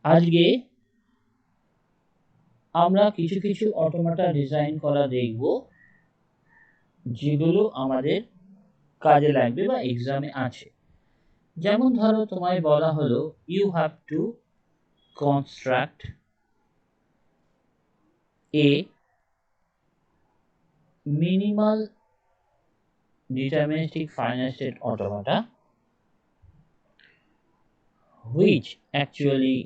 আজকে আমরা কিছু কিছু অটোমাটা ডিজাইন করা দেখব যেগুলো আমাদের কাজে লাগবে বা এক্সামে আছে। যেমন ধরো তোমায় বলা হলো you have to construct a minimal deterministic finite state automata which actually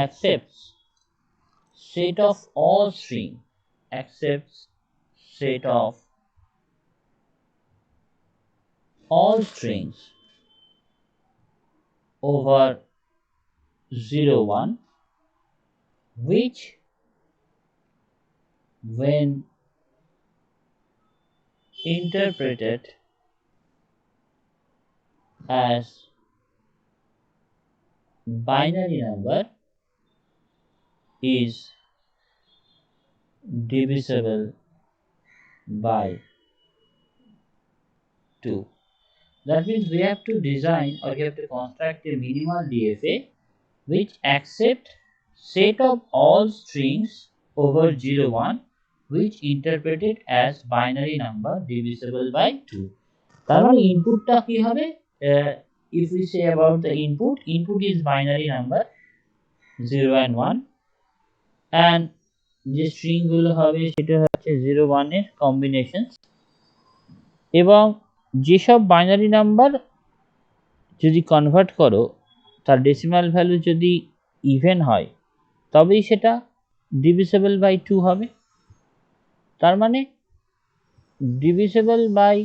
accepts set of all string accepts set of all strings over 0 1 which when interpreted as binary number is divisible by 2. That means we have to design or we have to construct a minimal DFA which accept set of all strings over 0 1 which interpreted as binary number divisible by 2. তার মানে ইনপুটটা কি হবে? If we say about the input is binary number 0 and 1 and যে string গুলো হবে সেটা হচ্ছে 0 1 এর কম্বিনেশন এবং যেসব বাইনারি নাম্বার যদি কনভার্ট করো তার ডেসিমাল ভ্যালু যদি ইভেন হয় তবেই সেটা ডিভিসেবল বাই 2 হবে। তার মানে ডিভিসেবল বাই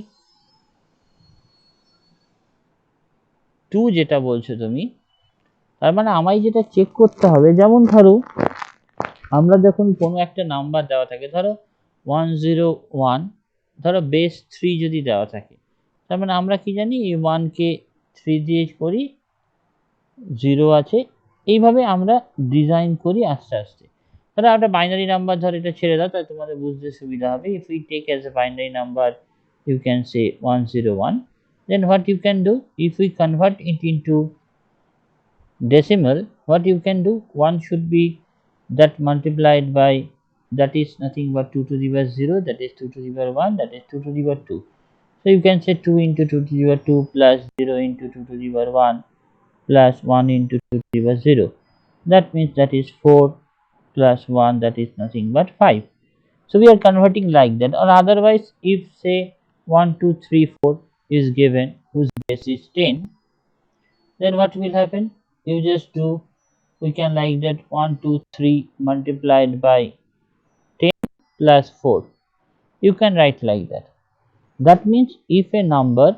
2 যেটা বলছো তুমি, তার মানে আমায় যেটা চেক করতে হবে, যেমন ধরো আমরা যখন কোনো একটা নাম্বার দেওয়া থাকে, ধরো 101, ধরো বেস 3 যদি দেওয়া থাকে, তার মানে আমরা কি জানি এই 1 কে 3 দিয়ে করি, 0 আছে, এইভাবে আমরা ডিজাইন করি আস্তে আস্তে। ধরো একটা বাইনারি নাম্বার, ধরো এটা ছেড়ে দাও তাহলে তোমাদের বুঝতে সুবিধা হবে। If we take as a binary number you can say 101, then what you can do, if we convert it into decimal, what you can do, 1 should be that multiplied by, that is nothing but 2 to the power 0, that is 2 to the power 1, that is 2 to the power 2. So you can say 2 into 2 to the power 2 plus 0 into 2 to the power 1 plus 1 into 2 to the power 0. That means that is 4 plus 1, that is nothing but 5. So we are converting like that. Or otherwise, if say 1 2 3 4 is given whose base is 10, then what will happen? You just do, we can like that 1 2 3 multiplied by 10 plus 4. You can write like that. That means if a number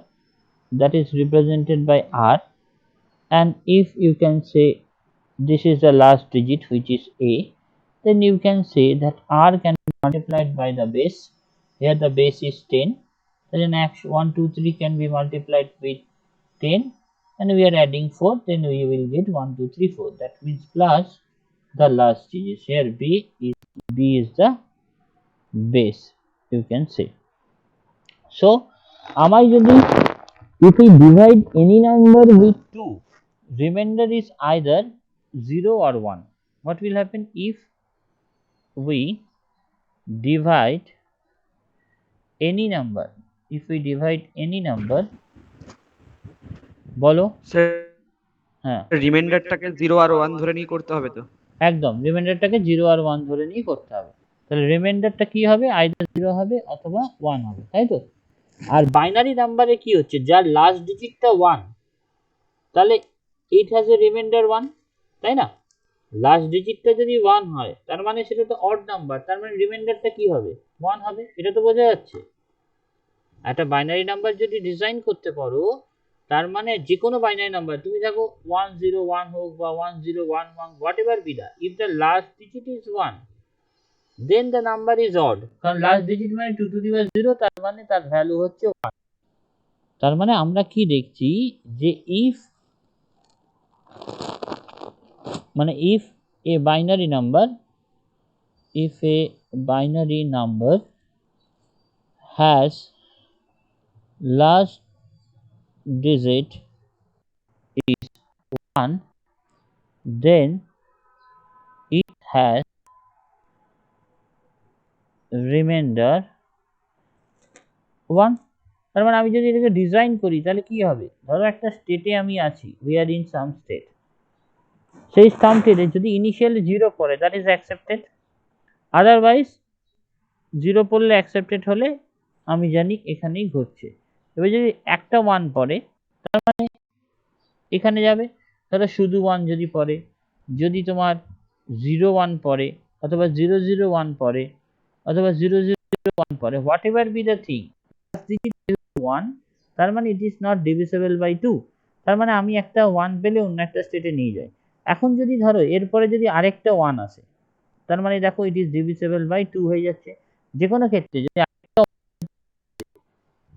that is represented by r, and if you can say this is the last digit which is a, then you can say that r can be multiplied by the base. Here the base is 10, then 1 2 3 can be multiplied with 10 and we are adding 4, then we will get 1 2 3 4. That means plus the last digit. Here b is the base, you can say. So amai jodi, if we divide any number with 2, remainder is either 0 or 1. What will happen if we divide any number? If we divide any number, বলো sir, হ্যাঁ, রিমাইন্ডারটাকে 0 আর 1 ধরে নিয়ে করতে হবে তো? একদম, রিমাইন্ডারটাকে 0 আর 1 ধরে নিয়ে করতে হবে। তাহলে রিমাইন্ডারটা কি হবে? আইদার 0 হবে অথবা 1 হবে, তাই তো? আর বাইনারি নাম্বারে কি হচ্ছে, যার লাস্ট ডিজিটটা 1, তাহলে ইট হ্যাজ এ রিমাইন্ডার 1, তাই না? লাস্ট ডিজিটটা যদি 1 হয় তার মানে সেটা তো অড নাম্বার, তার মানে রিমাইন্ডারটা কি হবে? 1 হবে। এটা তো বোঝা যাচ্ছে। একটা বাইনারি নাম্বার যদি ডিজাইন করতে পারো, তার মানে যে কোনো বাইনারি নাম্বার, তুমি দেখো 101 হোক বা 1011, whatever be the, if the last digit is 1, then the number is odd, কারণ লাস্ট ডিজিট মানে 2 টু দি পাওয়ার 0, তার মানে তার ভ্যালু হচ্ছে 1। তার মানে আমরা কি দেখছি যে ইফ, মানে if a binary number, if a binary number has last digit is 1, then it has remainder 1. তার মানে আমি যদি এটাকে ডিজাইন করি তাহলে কি হবে, ধরো একটা স্টেটে আমি আছি, we are in some state, সেই সাম স্টেটে যদি ইনিশিয়ালি 0 পড়ে দ্যাট ইজ অ্যাকসেপ্টেড, আদারওয়াইজ 0 পড়লে অ্যাকসেপ্টেড হলে আমি জানি এখানেই ঘটছে। এবার যদি একটা 1 পড়ে তার মানে এখানে যাবে, ধরো শুধু 1 যদি পড়ে, যদি তোমার 0 1 পড়ে অথবা 0 0 1 পড়ে অথবা 0 0 1 পড়ে, what ever be the thing, 1, তার মানে ইট ইজ নট ডিভিসিবল বাই 2। তার মানে আমি একটা 1 পেলে অন্য একটা স্টেটে নিয়ে যাই। এখন যদি ধরো এরপরে যদি আরেকটা 1 আসে তার মানে দেখো ইট ইজ ডিভিসিবল বাই 2 হয়ে যাচ্ছে। যে কোনো ক্ষেত্রে যদি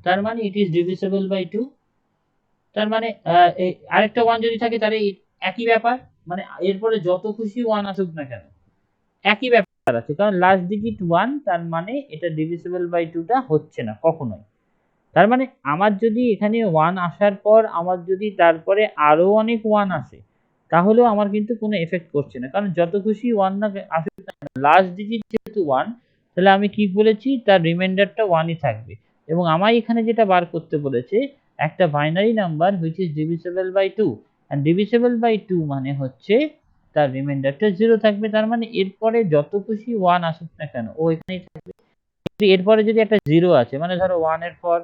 তার মানে ইট ইজ ডিভিসিবল বাই 2, তার মানে আরেকটা 1 যদি থাকে তাহলে একই ব্যাপার, মানে এরপরে যত খুশি 1 আসুক না কেন একই ব্যাপার আছে, কারণ লাস্ট ডিজিট 1, তার মানে এটা ডিভিসিবল বাই 2 টা হচ্ছে না কখনোই। তার মানে আমার যদি এখানে 1 আসার পর আমার যদি তারপরে আরো অনেক 1 আসে তাহলেও আমার কিন্তু কোনো এফেক্ট করছে না, কারণ যত খুশি 1 না আসুক না কেন লাস্ট ডিজিট যেহেতু 1, তাহলে আমি কি বলেছি তার রিমাইন্ডারটা 1 ই থাকবে। এবং আমায় এখানে যেটা বার করতে বলেছে একটা binary number which is divisible by 2, and divisible by 2 মানে হচ্ছে তার রিমাইন্ডারটা 0 থাকবে। তার মানে এরপরে যত খুশি 1 আসুক না কেন ও এখানেই থাকবে। এরপরে যদি একটা 0 আছে, মানে ধরো 1 এর পর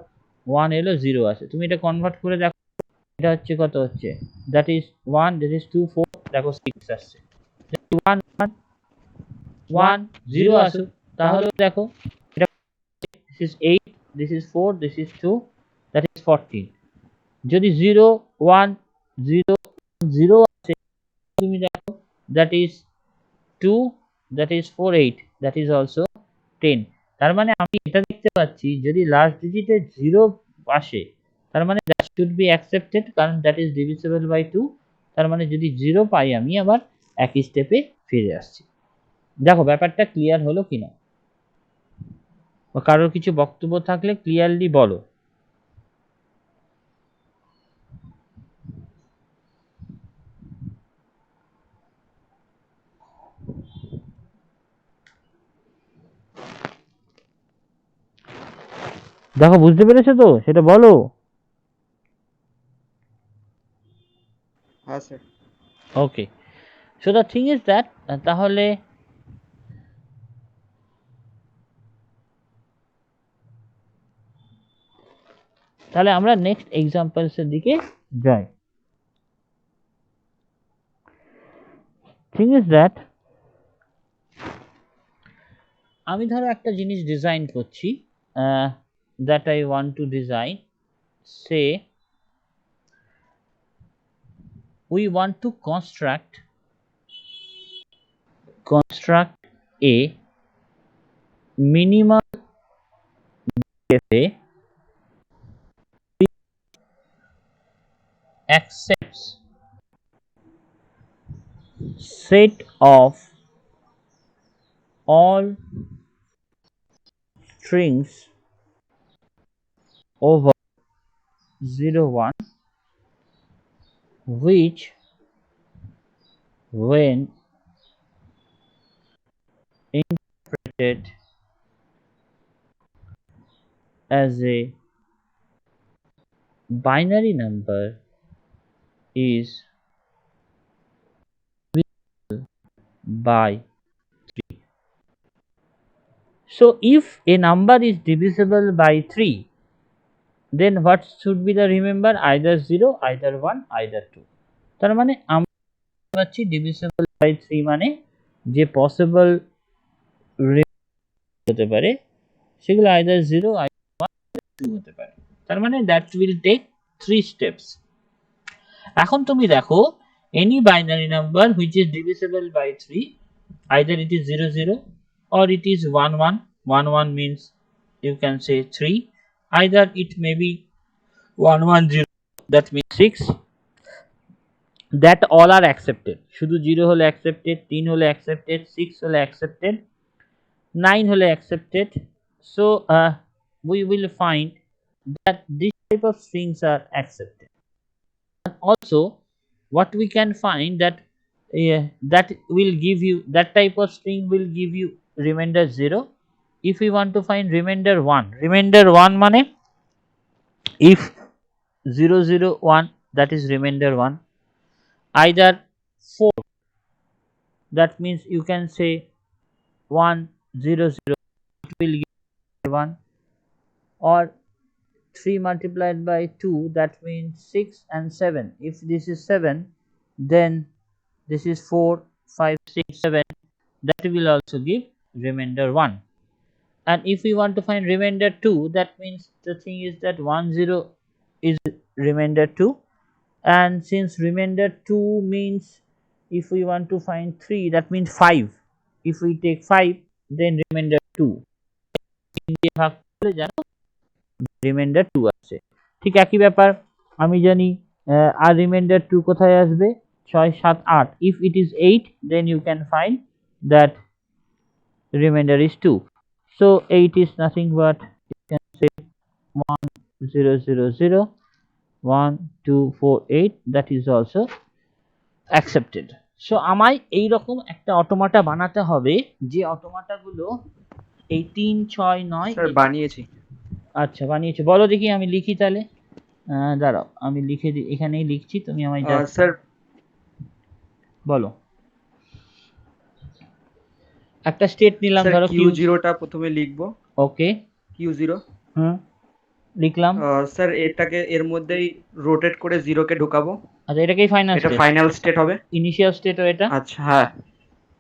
1 এলো 0 আছে, তুমি এটা কনভার্ট করে দেখো এটা হচ্ছে কত হচ্ছে, দ্যাট ইজ 1, দিস ইজ 2 4, দেখো 6 আসছে। 1 1 1 0 আসুক তাহলে দেখো এটা this is 8, this is 4, this is 2, that is 14। যদি 0 1 0 0 আসে তুমি দেখো that is 2, that is 4 8, that is also 10। তার মানে আমি এটা দেখতে পাচ্ছি যদি লাস্ট ডিজিটে 0 আসে তার মানে দ্যাট শুড বি অ্যাকসেপ্টেড, কারণ দ্যাট ইজ ডিভিসিবল বাই 2। তার মানে যদি 0 পাই আমি আবার একই স্টেপে ফিরে আসছি। দেখো ব্যাপারটা ক্লিয়ার হলো কিনা, বা কারোর কিছু বক্তব্য থাকলে ক্লিয়ারলি বলো। দেখো বুঝতে পেরেছো তো, সেটা বলো। হ্যাঁ sir. Okay, so the thing is that, তাহলে তাহলে আমরা নেক্সট এক্সাম্পলস এর দিকে যাই। থিং ইজ দ্যাট, আমি ধরো একটা জিনিস ডিজাইন করছি, that I want to design, say we want to construct a minimal cafe which accepts set of all strings over 0 1, which when interpreted as a binary number is divisible by 3. So if a number is divisible by 3, then what should be the remember, either 0, either 1, either 2. তার মানে আমরা পাচ্ছি ডিভিসিবল by 3 মানে যে possible হতে পারে সেগুলো either 0, either 1, 2 হতে পারে। তার মানে দ্যাট উইল টেক 3 স্টেপস। এখন তুমি দেখো any binary number which is divisible by 3, either it is 0 0 or it is 1 1, 1 1 means you can say 3, either it may be 1 1 0, that means 6, that all are accepted। শুধু 0 হলে accepted, 3 হলে accepted, 6 হলে accepted, 9 হলে accepted। So we will find that this type of strings are accepted। And also what we can find that that will give you, that type of string will give you remainder 0. If we want to find remainder 1, remainder 1 mane if 0 0 1, that is remainder 1, either 4, that means you can say 1 0 0, it will give 1, or 3 multiplied by 2, that means 6 and 7. If this is 7, then this is 4 5 6 7, that will also give remainder 1. And if we want to find remainder 2, that means the thing is that 1 0 is remainder 2, and since remainder 2 means if we want to find 3, that means 5. If we take 5, then remainder 2 ভাগ করলে জানো reminder 2 আসছে। ঠিক একই ব্যাপার আমি জানি আর reminder 2 কোথায় আসবে, 6 7 8, if it is 8 then you can find that remainder is 2. So 8 is nothing but you can say 1 0 0 0 1 2 4 8, that is also accepted. So আমায় এই রকম একটা অটোমাটা বানাতে হবে যে অটোমাটা গুলো এই 3 6 9 স্যার বানিয়েছি। আচ্ছা বানিয়েছো, বলো দেখি আমি লিখি তাহলে। দাঁড়াও আমি লিখে দিই, এখানেই লিখছি, তুমি আমায় স্যার বলো। একটা স্টেট নিলাম, ধরো Q0 টা প্রথমে লিখবো। ওকে Q0 লিখলাম। স্যার এটাকে এর মধ্যেই রোটেট করে 0 কে ঢোকাবো। আচ্ছা এটাকেই ফাইনাল এটা স্টেট, ফাইনাল স্টেট হবে, ইনিশিয়াল স্টেটও এটা। আচ্ছা হ্যাঁ,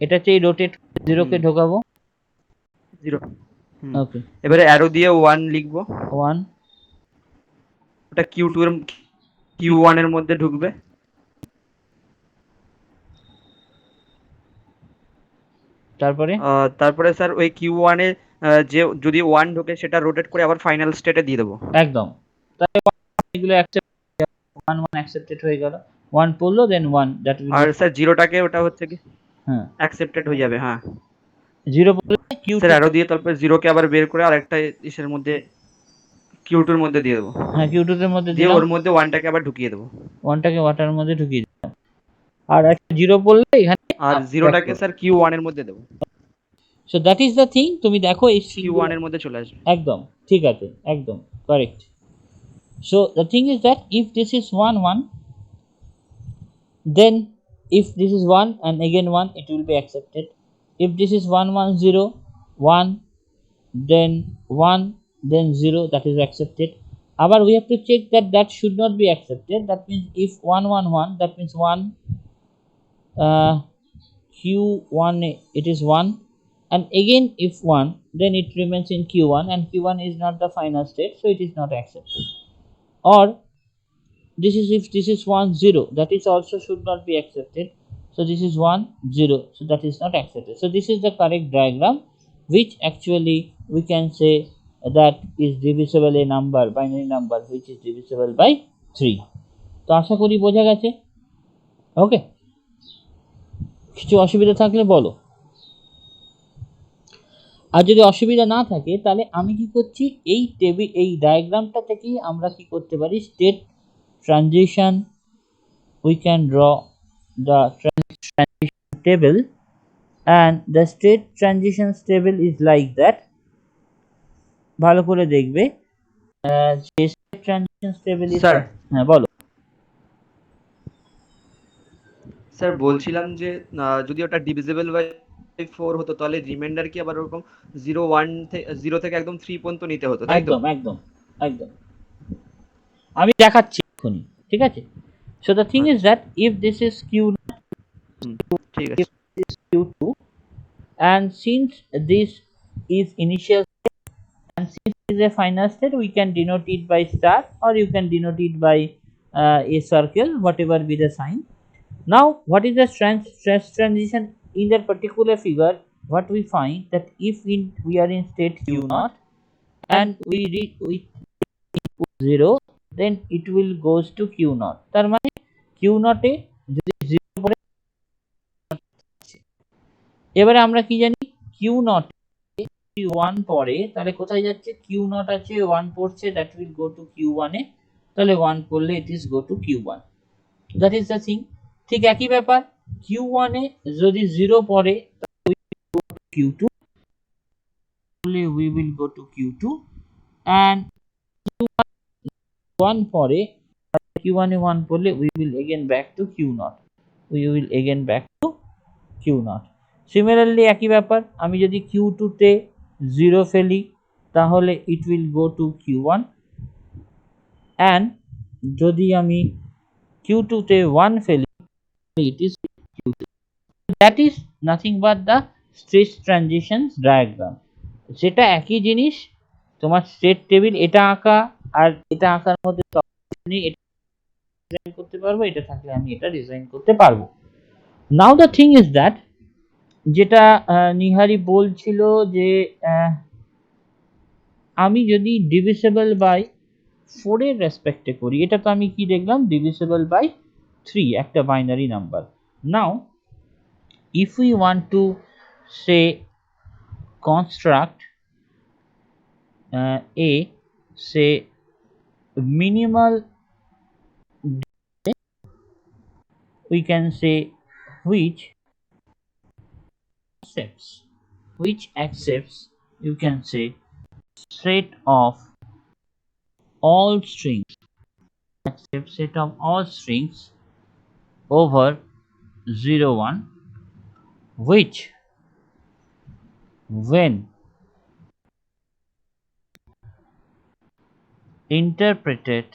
এটা চেয়ে রোটেট 0 কে ঢোকাবো 0। ওকে এবারে অ্যারো দিয়ে 1 লিখবো, 1, ওটা Q2 এর Q1 এর মধ্যে ঢুকবে। তারপরে স্যার ওই Q1 এ যে যদি 1 ঢোকে সেটা রোটেট করে আবার ফাইনাল স্টেটে দিয়ে দেবো। একদম, তাহলে এগুলো অ্যাকসেপ্ট 1 1 অ্যাকসেপ্টেড হয়ে গেল, 1 পড়লো দেন 1 দ্যাট উইল, আর স্যার 0টাকে ওটা হচ্ছে কি হ্যাঁ অ্যাকসেপ্টেড হয়ে যাবে। হ্যাঁ 0 পড়লে Q2 স্যার অ্যারো দিয়ে তারপর 0 কে আবার বের করে আরেকটা ইসের মধ্যে Q2 এর মধ্যে দিয়ে দেবো। হ্যাঁ Q2 এর মধ্যে দিয়ে দিলাম, ওর মধ্যে 1টাকে আবার ঢুকিয়ে দেবো, 1টাকে ওয়াটার মধ্যে ঢুকিয়ে দিলাম, আর একটা 0 পড়লে এখানে আর 0টাকে স্যার Q1 এর মধ্যে দেবো। So that is the thing, তুমি দেখো এই Q1 এর মধ্যে চলে আসবে। একদম ঠিক আছে, একদম correct. So the thing is that if this is 1 1, then if this is 1 and again 1, it will be accepted. If this is 1 1 0 1, then 1 then 0, that is accepted. Abar we have to check that that should not be accepted, that means if 1 1 1, that means 1 Q1 it is 1, and again if 1, then it remains in Q1 and Q1 is not the final state, so it is not accepted. Or this is if this is 1 0, that is also should not be accepted, so this is 1 0, so that is not accepted. So this is the correct diagram which actually we can say that is divisible a number, binary number which is divisible by 3. তো আশা করি বোঝা গেছে। ওকে, কিছু অসুবিধা থাকলে বলো, আর যদি অসুবিধা না থাকে তাহলে আমি কি করছি, এই টেবিল এই ডায়াগ্রামটা থেকেই আমরা কি করতে পারি, state transition we can draw the transition table, and the state transitions table is like that. ভালো করে দেখবে যে state transitions table is, sir হ্যাঁ বলো। স্যার বলছিলাম যে যদি ওটা ডিভিজিবল বাই 4 হতো তাহলে রিমাইন্ডার কি আবার ওরকম 0 1 থেকে 0 থেকে একদম 3 পর্যন্ত নিতে হতো, তাই তো? একদম একদম একদম আমি দেখাচ্ছি এখনই, ঠিক আছে। So the thing is that if this is Q, ঠিক আছে, this is Q2, and since this is initial state and since it is a final state, we can denote it by star or you can denote it by a circle, whatever be the sign. Now what is the stress transition in that particular figure? What we find that if we are in state Q0 and we reach with 0, then it will goes to Q0, তার মানে Q0 এ যদি 0 পড়ে, এবারে আমরা কি জানি Q0 এ 1 পড়ে তাহলে কোথায় যাচ্ছে, Q0 আছে 1 পড়ছে, that will go to Q1 এ, তাহলে 1 পড়লে it is go to Q1, that is the thing. ঠিক একই ব্যাপার Q1 এ যদি 0 পড়ে Q2 we will go to Q2 and Q1 পরে Q1 এ 1 পড়লে we will again back to Q0 we will again back to Q0 similarly একই ব্যাপার আমি যদি Q2 তে 0 ফেলি তাহলে it will go to Q1 and যদি আমি Q2 তে 1 ফেলি it is Q3 that is nothing but the state transitions diagram যেটা একই জিনিস তোমার স্টেট টেবিল এটা আঁকা আর এটা আঁকার মধ্যে এটা ডিজাইন করতে পারবো এটা থাকলে আমি এটা ডিজাইন করতে পারবো নাও দ্য থিং ইজ দ্যাট যেটা নিহারি বলছিল যে আমি যদি ডিভিসিবল বাই 4 এর রেসপেক্টে করি এটা তো আমি কি দেখলাম ডিভিসিবল বাই 3 একটা binary number now if we want to say construct a say minimal we can say which accepts you can say set of all strings accept set of all strings over 0 1 which when interpreted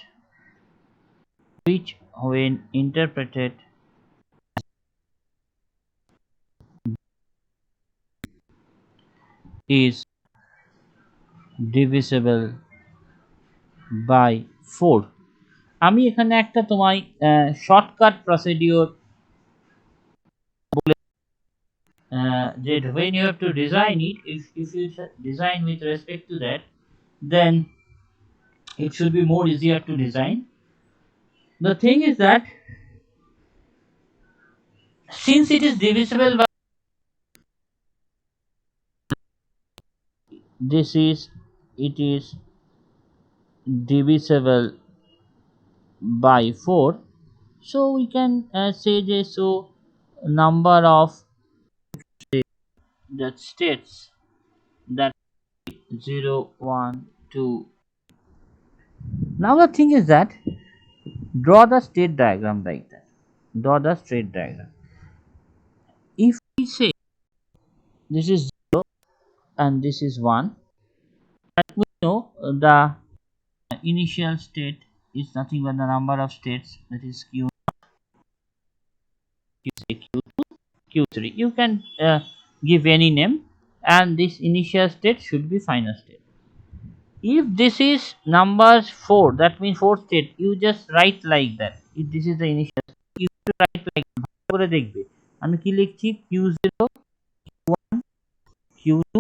is divisible by 4 আমি এখানে একটা তোমায় shortcut procedure বলে যে when you have to design it if you design with respect to that then it should be more easier to design the thing is that since it is divisible by it is divisible by 4 so we can say this so number of that states that 0 1 2 now the thing is that draw the state diagram like that draw the state diagram if we say this is 0 and this is 1 and we know the initial state is nothing but the number of states that is q q2 q3 you can give any name and this initial state should be final state if this is numbers 4 that means 4 state you just write like that if this is the initial state, you have to write like করে দেখবে আমি কি লিখছি q0 q1 q2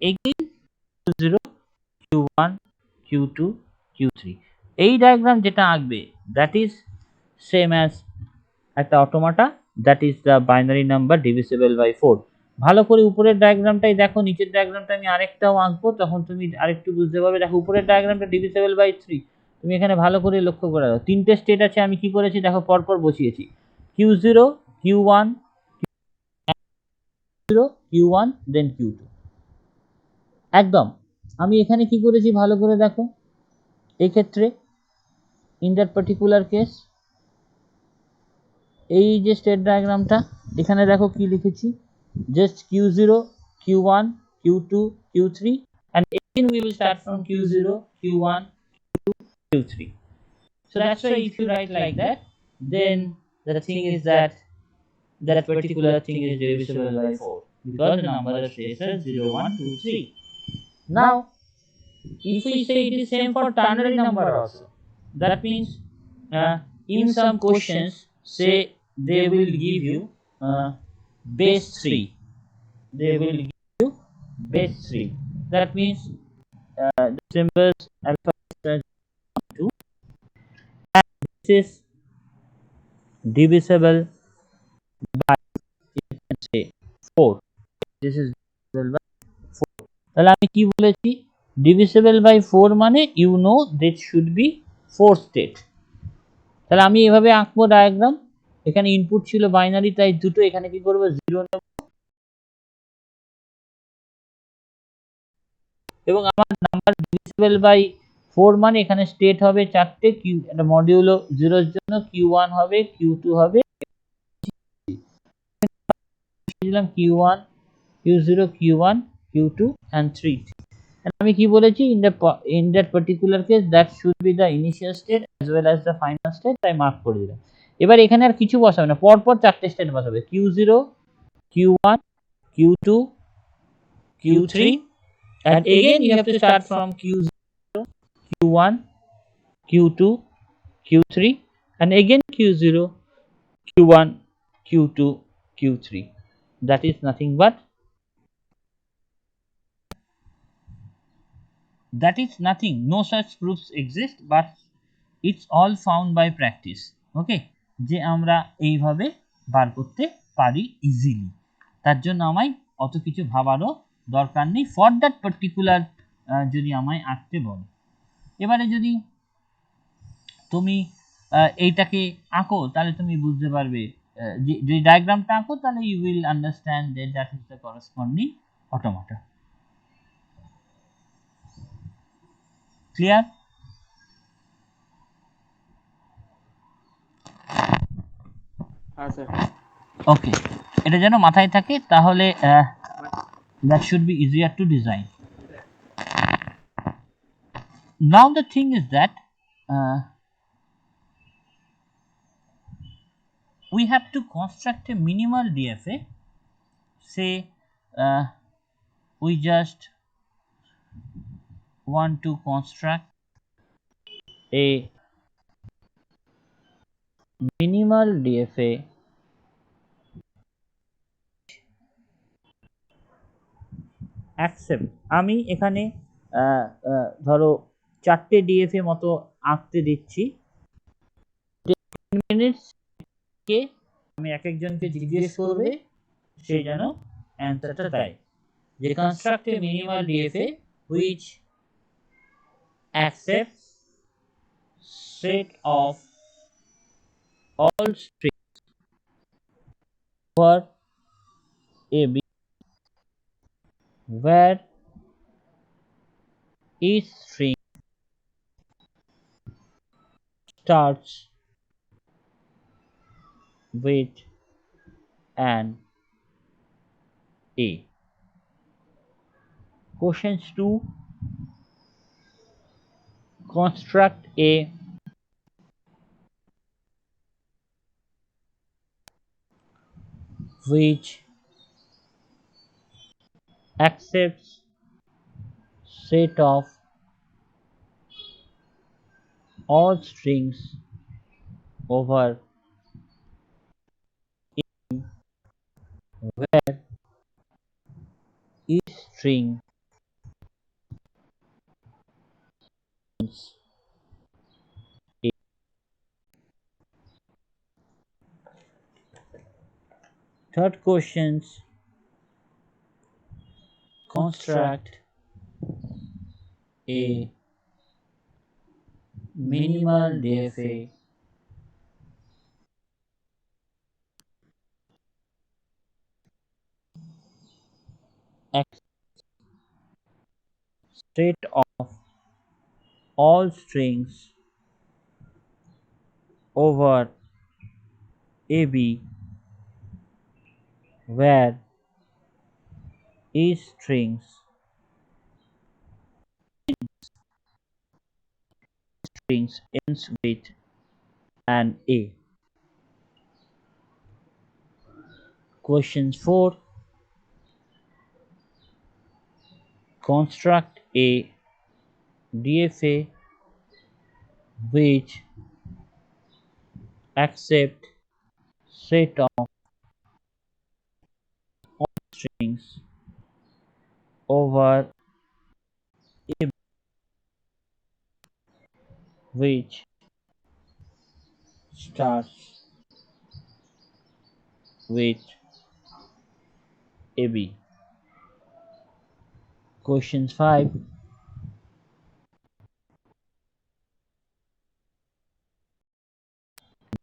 again q0 q1 q2 q3 এই diagram যেটা আঁকবে that is same as একটা অটোমাটা that is the binary number divisible by 4 ভালো করে উপরের ডায়াগ্রামটাই দেখো নিচের ডায়াগ্রামটা আমি আরেকটাও আঁকবো তখন তুমি আরেকটু বুঝতে পারবে দেখো উপরের ডায়াগ্রামটা divisible by 3 তুমি এখানে ভালো করে লক্ষ্য করে দাও তিনটে স্টেট আছে আমি কি করেছি দেখো পরপর বসিয়েছি q0 q1 q1 then q2 একদম আমি এখানে কি করেছি ভালো করে দেখো এই ক্ষেত্রে in that particular case এই যে স্টেট ডায়াগ্রামটা এখানে দেখো কি লিখেছি just q0 q1 q2 q3 and again we will start from q0 q1 q2 q3 so that's why if you write like that then the thing is that that particular thing is divisible by 4 because the number of states are 0 1 2 3 now if we say it is same for ternary number also that means in some questions say they will give you base 3 they will give you base 3 that means the symbols alpha 2 and this is divisible by you can say 4 this is divisible by 4 তাহলে আমি কি বলেছি divisible by 4 মানে you know this should be 4 state তাহলে আমি এভাবে আঁকবো diagram, এখানে ইনপুট ছিল বাইনারি তাই দুটো, এখানে কি করবো 0 নেব এবং আমার নাম্বার ডিভিজিবল বাই 4 মানে এখানে স্টেট হবে 4টে, কিউ একটা মডিউলো 0 এর জন্য Q1 হবে, Q2 হবে, দিলাম Q1 Q0 Q1 Q2 and 3। আমি কি বলেছি, in that particular case that should be the initial state as well as the final state, তাই মার্ক করে দিলাম। এবার এখানে আর কিছু বসাবে না, পরপর 4টে স্টেট বসাবে, Q0 Q1 Q2 Q3 and again you have to start from Q0 Q1 Q2 Q3 and again Q0 Q1 Q2 Q3। that is nothing but that is nothing, no such proofs exist but it's all found by practice। ওকে, যে আমরা এইভাবে বার করতে পারি easily, তার জন্য আমায় অত কিছু ভাবারও দরকার নেই ফর দ্যাট পার্টিকুলার। যদি আমায় আঁকতে বলো, এবারে যদি তুমি এইটাকে আঁকো তাহলে তুমি বুঝতে পারবে, যে ডায়াগ্রামটা আঁকো তাহলে you will understand that is the corresponding automata. Clear? হ্যাঁ স্যার। ওকে, এটা যেন মাথায় থাকে, তাহলে that should be easier to design। Now the thing is that we have to construct a minimal DFA। say we just want to construct a minimal DFA accept। আমি এখানে ধরো 4টে DFA মতো আঁকতে দিচ্ছি, 10 মিনিটস কে আমি এক একজনকে জিজ্ঞেস করবে, সে যেন অ্যান্সারটা দেয়। যে construct A minimal DFA which accepts set of all strings for AB where each string starts with an A। Questions 2, construct a which accepts set of all strings over where each string is A। Third questions, construct a minimal DFA set of all strings over AB where each strings ends with an A। Question 4, construct a DFA which accept set of all strings over A which starts with AB। Question 5,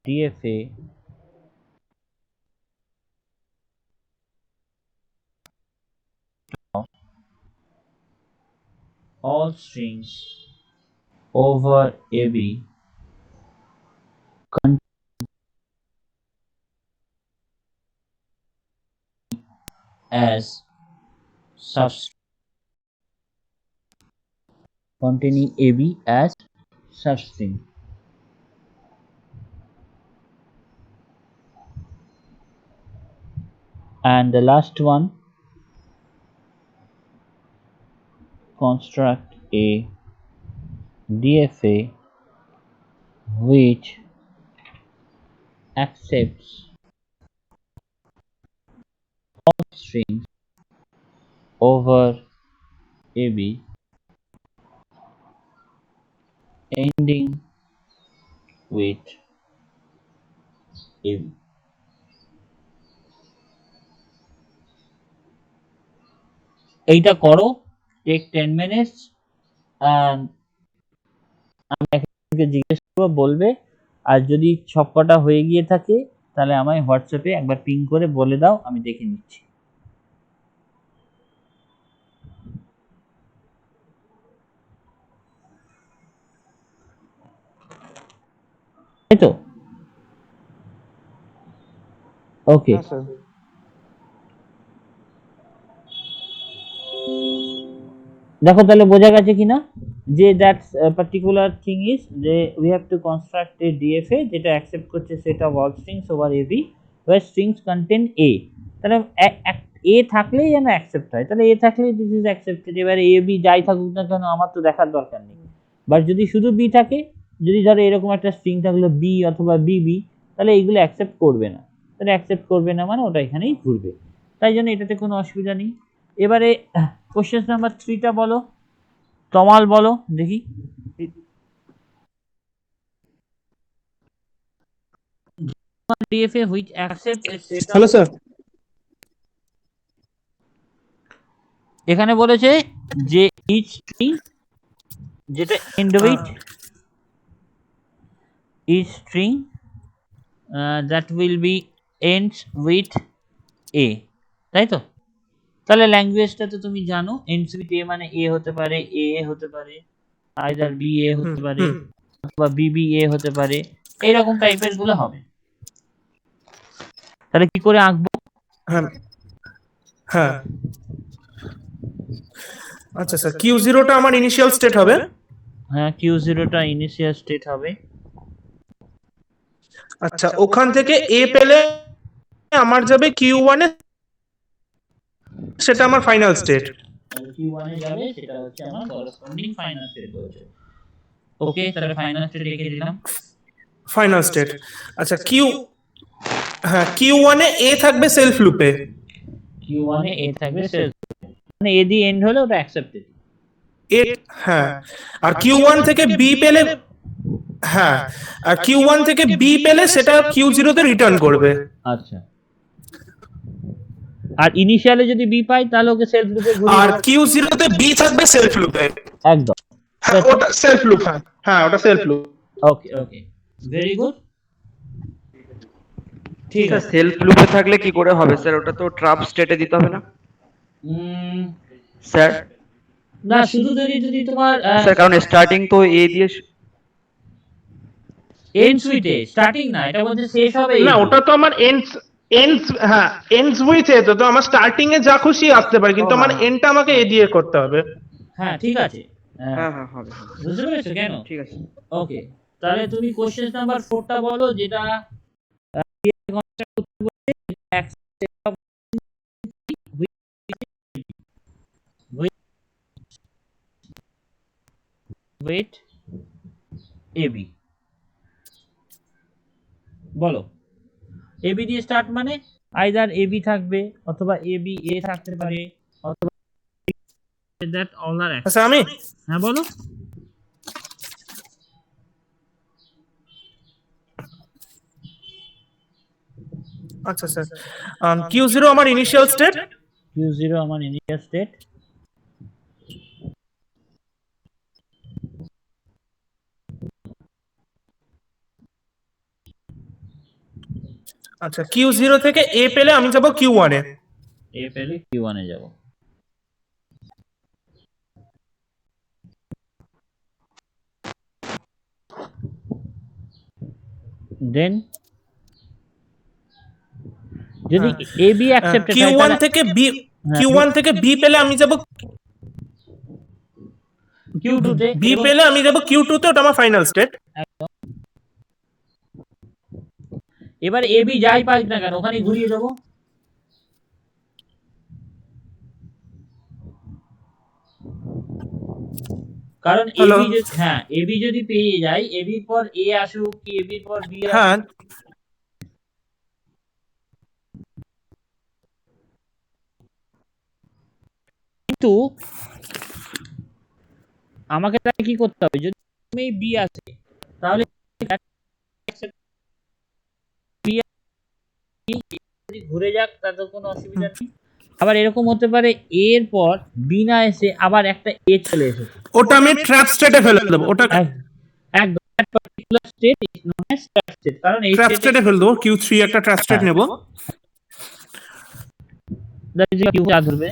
DFA all strings over AB as substring, containing AB as substring. And the last one, construct a DFA which accepts all strings over AB ending with AB. এইটা করো, take 10 minutes and আমি একজনকে জিজ্ঞেস করবো, বলবে। আর যদি সবকটা হয়ে গিয়ে থাকে তাহলে আমায় হোয়াটসঅ্যাপে একবার পিং করে বলে দাও, আমি দেখে নিচ্ছি। তাই তো? ওকে, হ্যাঁ স্যার। দেখো তাহলে বোঝা গেছে কিনা যে দ্যাট পার্টিকুলার থিং ইজ যে we have to construct a DFA যেটা অ্যাকসেপ্ট করছে set of all strings over AB where strings contain A. তাহলে এ থাকলেই যেন অ্যাকসেপ্ট হয়, তাহলে এ থাকলেই দিস ইজ অ্যাকসেপ্টেড। এবারে এ বি যাই থাকুক না কেন আমার তো দেখার দরকার নেই। বাট যদি শুধু বি থাকে, যদি ধরো এরকম একটা স্ট্রিং থাকলো বি অথবা বিবি, তাহলে এইগুলো অ্যাকসেপ্ট করবে না। তাহলে অ্যাকসেপ্ট করবে না মানে ওটা এখানেই ঘুরবে, তাই জন্য এটাতে কোনো অসুবিধা নেই। এবারে কোশ্চেন নাম্বার 3টা বলো, তমাল বলো দেখি। DFA which accepts a set of, hello sir. এখানে বলেছে যে each string যেটা end with each string that will be ends with a, তাই তো? তাহলে ল্যাঙ্গুয়েজটা তো তুমি জানো, ends with a মানে a হতে পারে, a হতে পারে, either b a হতে পারে অথবা b b a হতে পারে, এইরকম টাইপের গুলো হবে। তাহলে কি করে আঁকবো? হ্যাঁ হ্যাঁ আচ্ছা স্যার, কিউ জিরোটা আমার ইনিশিয়াল স্টেট হবে। হ্যাঁ, Q0টা ইনিশিয়াল স্টেট হবে। আচ্ছা, ওখান থেকে এ পেলে আমার যাবে কিউ ওয়ানে, সেটা আমার ফাইনাল স্টেট। Q1 এ যাবে, সেটা হচ্ছে আমার করেসপন্ডিং ফাইনাল স্টেট বলছে। ওকে, তাহলে ফাইনাল স্টেট লিখে দিলাম। Final state. আচ্ছা কিউ, হ্যাঁ কিউ ওয়ানে এ থাকবে সেলফ লুপে। Q1 এ a থাকবে সেলফ, মানে a দিয়ে এন্ড হলে ওটা অ্যাকসেপ্টেড। এ, হ্যাঁ। আর কিউ ওয়ান থেকে বি পেলে, হ্যাঁ, আর কিউ ওয়ান থেকে বি পেলে সেটা কিউ জিরোতে রিটার্ন করবে। আচ্ছা, আর ইনিশিয়ালে যদি বি পাই তাহলে ওকে সেলফ লুপে ঘুরিয়ে আর দেব। কিউ জিরোতে বি থাকবে সেলফ লুপে। একদম, হ্যাঁ ওটা সেলফ লুপ, হ্যাঁ হ্যাঁ ওটা সেলফ লুপ। ওকে ওকে, ভেরি গুড। ঠিক স্যার আছে, সেলফ লুপে থাকলে কি করে হবে স্যার? ওটা তো ট্রাপ স্টেটে দিতে হবে না স্যার? না শুধু যদি তোমার স্যার কারণ স্টার্টিং তো এ দিয়ে এন্ডস উইথ এ, স্টার্টিং না, এটা বলছে শেষ হবে না A ওটা তো আমার এন্ডস, এন্ডস, হ্যাঁ এন্ডস উইথ এ, তো আমার স্টার্টিং এ যা খুশি আসতে পারে, কিন্তু আমার এন্ডটা আমাকে এ দিয়ে করতে হবে। হ্যাঁ ঠিক আছে, হ্যাঁ হ্যাঁ হবে বুঝতে পেরেছো কেন? ঠিক আছে। ওকে, তাহলে তুমি কোশ্চেন নাম্বার 4টা বলো, যেটা ওয়েট এবি বলো। এবি দিয়ে স্টার্ট মানে আইদার এবি থাকবে অথবা এবি এ থাকতে পারে অথবা দ্যাট অল আর। আচ্ছা আমি, হ্যাঁ বলো। আচ্ছা স্যার, কিউ জিরো আমার ইনিশিয়াল স্টেট। Q0 আমার ইনিশিয়াল স্টেট, আচ্ছা Q0 থেকে A পেলে আমি যাব Q1 এ। এ পেলে Q1 এ যাব। দেন যদি এ বি অ্যাকসেপ্টেড হয় Q1 তাহলে থেকে B হ্যাঁ, Q1 থেকে B পেলে আমি যাব Q2 তে B পেলে আমি যাব Q2 তে, ওটা আমার ফাইনাল স্টেট। এবার এ বি যাই পাই না কেন ওখানে ঘুরিয়ে দেবো। কারণ Hello? এবি হ্যাঁ এবি যদি পেয়ে যাই এবির পর এ আসুক কি এবির পর বি আসুক, হ্যাঁ কিন্তু আমাকে তাহলে কি করতে হবে, যদি বি আসে তাহলে যদি ঘুরে যাক তাতে কোনো অসুবিধা নেই। আবার এরকম হতে পারে এর পর বি না এসে আবার একটা এ চলে এসেছে, ওটা আমি ট্র্যাপ স্টেটে ফেলে দেবো, ওটা একদম that particular state is known as trap state, কারণ এই ট্র্যাপ state স্টেটে ফেলে দেবো, Q3 একটা ট্র্যাপ স্টেট নেব। that is Q ধরবে।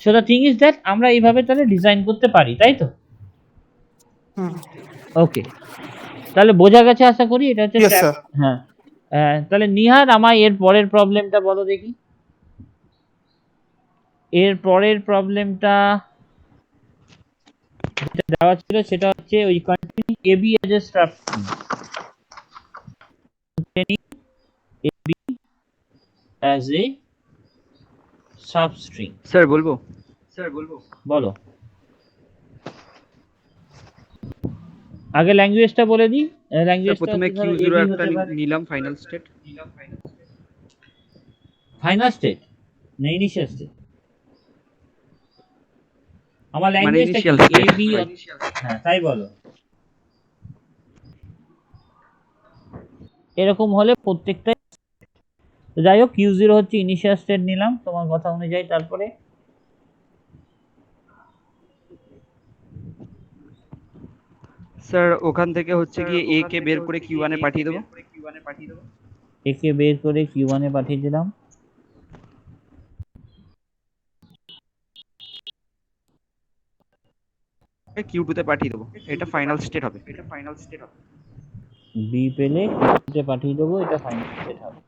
So the thing is that আমরা এইভাবে তাহলে ডিজাইন করতে পারি, তাই তো? ওকে, তাহলে বোঝা গেছে আশা করি এটা হচ্ছে Yes, sir. হ্যাঁ। তাহলে নিহার আমায় এর পরের প্রবলেমটা বলো দেখি। এর পরের প্রবলেমটা যেটা দেওয়া ছিল সেটা হচ্ছে ওই continue AB as a strap AB as a substring. Sir বলবো? বলো, আগে ল্যাঙ্গুয়েজটা বলে দিই। স্যার ল্যাঙ্গুয়েজটা প্রথমে হচ্ছে ধরো Q0 এবি একটা হতে পারে নিলাম ফাইনাল স্টেট। ফাইনাল স্টেট না ইনিশিয়াল স্টেট। আমার মানে ল্যাঙ্গুয়েজটা কি ইনিশিয়াল স্টেট। এবি, হ্যাঁ তাই বলো। এরকম হলে প্রত্যেকটা যাই হোক Q0 হচ্ছে ইনিশিয়াল স্টেট নিলাম তোমার কথা অনুযায়ী। তারপরে স্যার ওখান থেকে হচ্ছে গিয়ে A কে বের করে Q1 এ পাঠিয়ে দেবো। একে বের করে Q1 এ পাঠিয়ে দিলাম। Q2 তে পাঠিয়ে দেবো, এটা ফাইনাল স্টেট হবে। বি পেলে Q2 তে পাঠিয়ে দেবো, এটা ফাইনাল স্টেট হবে।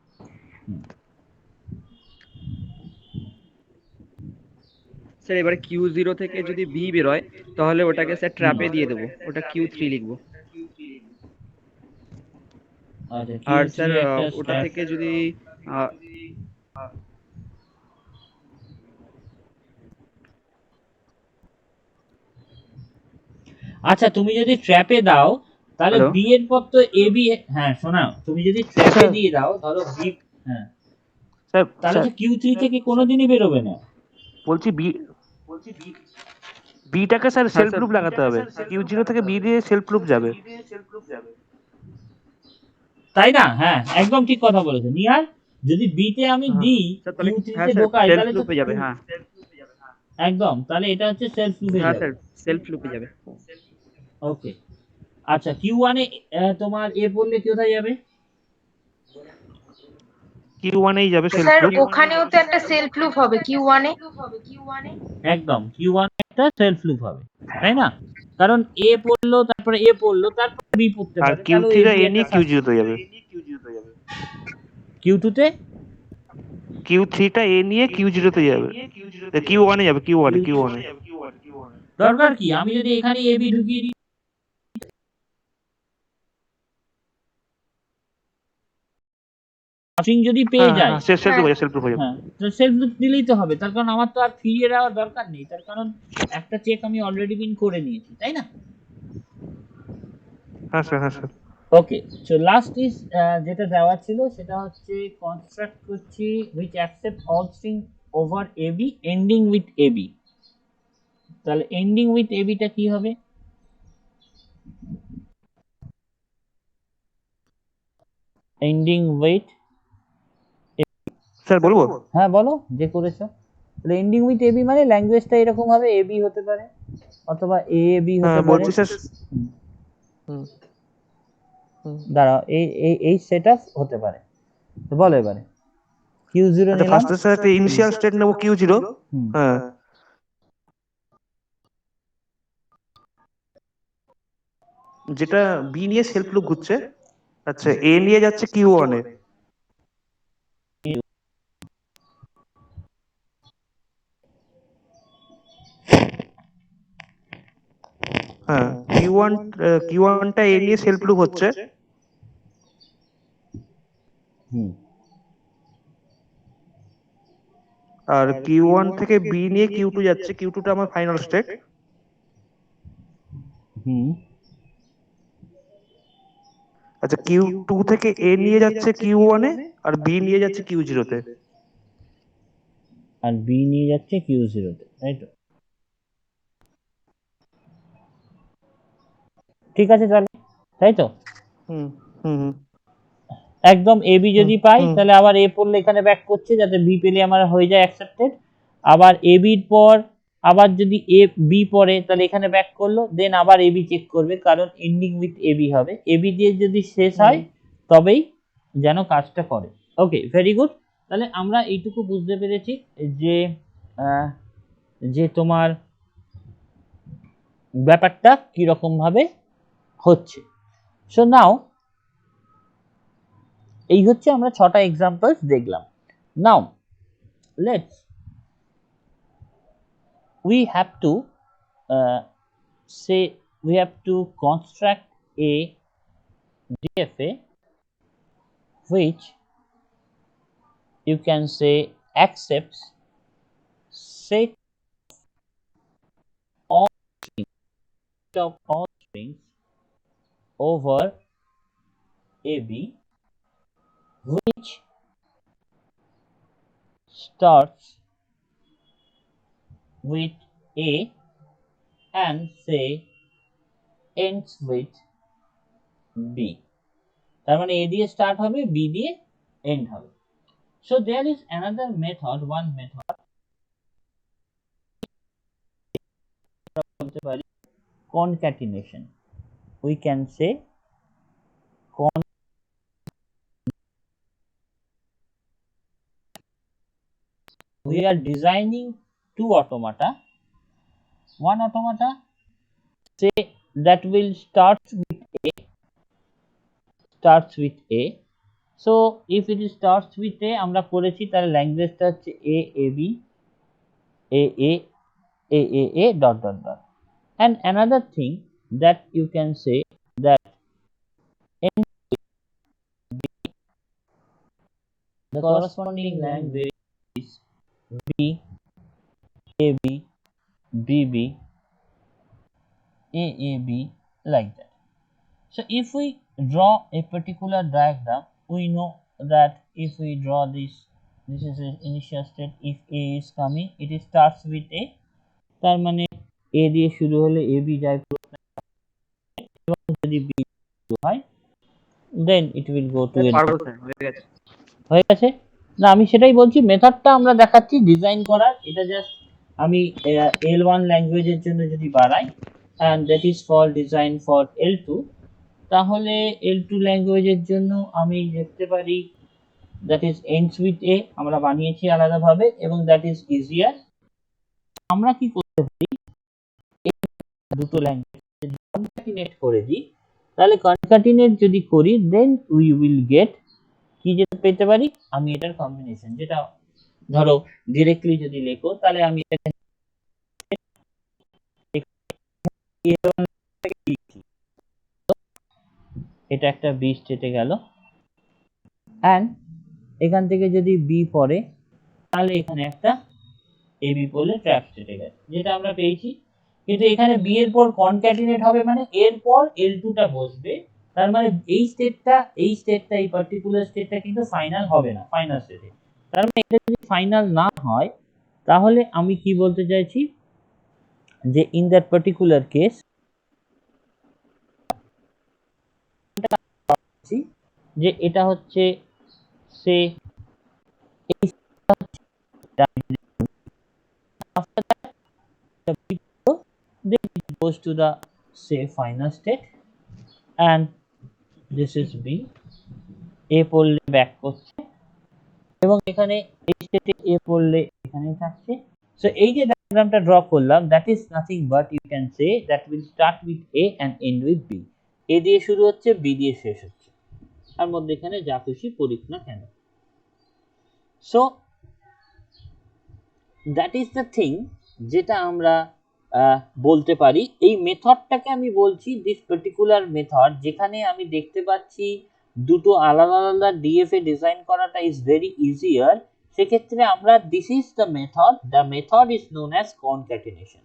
স্যার এবারে Q0 থেকে যদি B বের হয় তাহলে ওটাকে স্যার ট্র্যাপে দিয়ে দেবো, ওটা Q3 লিখবো। আচ্ছা আর Q3 স্যার একটা ওটা থেকে যদি আচ্ছা তুমি যদি ট্র্যাপে দাও তাহলে হ্যালো বি এর পর তো এ বি, হ্যাঁ শোনাও, তুমি যদি ট্র্যাপে দিয়ে দাও ধরো বি, হ্যাঁ স্যার তাহলে তো Q3 থেকে কোনোদিনই বেরোবে না। বলছি বিটাকে স্যার হ্যাঁ সেলফ স্যার লুপ লাগাতে হবে, Q0 থেকে বি দিয়ে সেলফ লুপ যাবে। তাই না? হ্যাঁ একদম ঠিক কথা বলেছো নিহার। যদি বি তে আমি দিই স্যার তাহলে Q3 হ্যাঁ তে স্যার ঢোকাই সেলফ তাহলে তো লুপে যাবে। হ্যাঁ একদম, তাহলে এটা হচ্ছে সেলফ লুপে হ্যাঁ যাবে। স্যার সেলফ লুপে যাবে। ওকে আচ্ছা Q1 এ তোমার এ পড়লে কোথায় যাবে? Q1 এই যাবে সেলফ স্যার লুপ। ওখানেও তো একটা সেলফ লুপ হবে Q1 এ। একদম Q1 একটা সেলফ লুপ হবে, তাই না? কারণ এ পড়লো তারপরে এ পড়লো তারপরে বি পড়তে আর পারে, তাহলে Q3 এ টা বি এ একটা নিয়ে Q0 তে যাবে। Q2 তে Q3 টা এ নিয়ে Q0 তে যাবে, Q1 এ যাবে, Q1 এ। দরকার কি আমি যদি এখানে এ বি ঢুকিয়ে দিই স্ট্রিং যদি পেয়ে হ্যাঁ যাই, হ্যাঁ সেলফ লুপ সেলফ লুপ হয়ে যাবে। হ্যাঁ তো সেলফ লুপ দিলেই তো হবে, তার কারণ আমার তো আর ফিরিয়ে দেওয়ার দরকার নেই, তার কারণ একটা চেক আমি অলরেডি বিন করে নিয়েছি, তাই না? হ্যাঁ sir. Okay so last is যেটা দেওয়া ছিল সেটা হচ্ছে কনস্ট্রাক্ট করছি which accept all string over ab ending with ab। তাহলে ending with ab টা কি হবে? ending with, স্যার বলবো? হ্যাঁ বলো যে করেছো। তাহলে এন্ডিং উইথ এবি মানে ল্যাঙ্গুয়েজটা এরকম হবে, এবি হতে পারে অথবা এ বি হতে হ্যাঁ পারে। বলছি স্যার। দাঁড়াও এই এই সেটআপ হতে পারে। তো বলো এবারে Q0 আচ্ছা নিলাম। ফার্স্টের সাথে ইনিশিয়াল স্টেট নেবো Q0। হুম, হ্যাঁ, যেটা বি নিয়ে সেলফ লুপ ঘুরছে। আচ্ছা এ নিয়ে যাচ্ছে Q1 এ। হ্যাঁ, Q1টা এ নিয়ে সেলফ লুপ হচ্ছে। হুম, আর Q1 থেকে বি নিয়ে Q2 যাচ্ছে, Q2টা আমার ফাইনাল স্টেট। হুম, আচ্ছা Q2 থেকে এ নিয়ে যাচ্ছে Q1 এ, আর বি নিয়ে যাচ্ছে Q0 তে। আর বি নিয়ে যাচ্ছে Q0 তে, তাই তো? ঠিক আছে তাহলে, তাই তো? হুম হুম হুম একদম এ বি হুম যদি পাই হুম। তাহলে আবার এ পড়লে এখানে ব্যাক করছে, যাতে বি পেলে আমার হয়ে যায় অ্যাকসেপ্টেড। আবার এ বির পর আবার যদি এ বি পড়ে তাহলে এখানে ব্যাক করলো, দেন আবার এ বি চেক করবে, কারণ এন্ডিং উইথ এ বি হবে। এ বি দিয়ে যদি শেষ হয় তবেই যেন কাজটা করে। ওকে, ভেরি গুড। তাহলে আমরা এইটুকু বুঝতে পেরেছি যে আহ, যে তোমার ব্যাপারটা কিরকম ভাবে হচ্ছে। সো নাও, এই হচ্ছে আমরা 6টা এক্সাম্পলস দেখলাম। Now let's we have to say we have to construct a DFA which you can say accepts set all of all strings over AB which starts with A and say ends with B। তার মানে A দিয়ে start হবে, B দিয়ে and হবে। So there is another method, one method বলতে পারি concatenation। We can say we are designing two automata. One automata say that will starts with A. So if it starts with A, আমরা করেছি তার ল্যাঙ্গুয়েজটা হচ্ছে A A B A A A A A dot dot dot. And another thing that you can say that in the corresponding language is B A B B B A A B, like that. So if we draw a particular diagram, we know that if we draw this is an initial state. If A is coming, it starts with A, তার মানে A দিয়ে শুরু হলে A B যায়, এবং যদি B শুরু হয় then it will go to N। পারবো স্যার, হয়ে গেছে। হয়ে গেছে না? আমি সেটাই বলছি, মেথডটা আমরা দেখাচ্ছি ডিজাইন করার। এটা জাস্ট আমি L1 ল্যাঙ্গুয়েজের জন্য যদি বাড়াই and that is for design for L2, তাহলে L2 ল্যাঙ্গুয়েজের জন্য আমি দেখতে পারি that is ends with A আমরা বানিয়েছি আলাদাভাবে, এবং that is easier। আমরা কি করতে পারি, এই দুটো ল্যাঙ্গুয়েজ কনক্যাটিনেট করে দিই। তাহলে কনক্যাটিনেট যদি করি then we will get কি যেটা পেতে পারি, আমি এটার কম্বিনেশন, যেটা ধরো ডিরেক্টলি যদি লেখো তাহলে আমি এটাকে A1 থেকে লিখি, এটা একটা বি স্টেটে গেল, অ্যান্ড এখান থেকে যদি বি পড়ে তাহলে এখানে একটা এ বি পড়লে ট্র্যাপ স্টেটে গেছে, যেটা আমরা পেয়েছি। কিন্তু এখানে বি এর পর কনক্যাটিনেট হবে, মানে এর পর L2 টা বসবে। তার মানে এই স্টেটটা এই পার্টিকুলার স্টেটটা কিন্তু ফাইনাল হবে না, ফাইনাল স্টেটে। তার মানে এটা যদি ফাইনাল না হয় তাহলে আমি কি বলতে চাইছি যে ইন দ্যাট পার্টিকুলার কেস যে এটা হচ্ছে সে then it goes to the say final state, and this is B, এ পড়লে ব্যাক করছে, এবং এখানে এই স্টেটে এ পড়লে এখানে থাকছে। সো এই যে ডায়াগ্রামটা ড্র করলাম, that is nothing but you can say that will start with A and end with B. A দিয়ে শুরু হচ্ছে, বি দিয়ে শেষ হচ্ছে, তার মধ্যে এখানে যা খুশি পড়িক না কেন। So that is the thing যেটা আমরা বলতে পারি। এই মেথডটাকে আমি বলছি দিস পার্টিকুলার মেথড, যেখানে আমি দেখতে পাচ্ছি দুটো আলাদা আলাদা ডিএফএ ডিজাইন করাটা ইজ ভেরি ইজিয়ার। সেক্ষেত্রে আমরা this is the method is known as concatenation.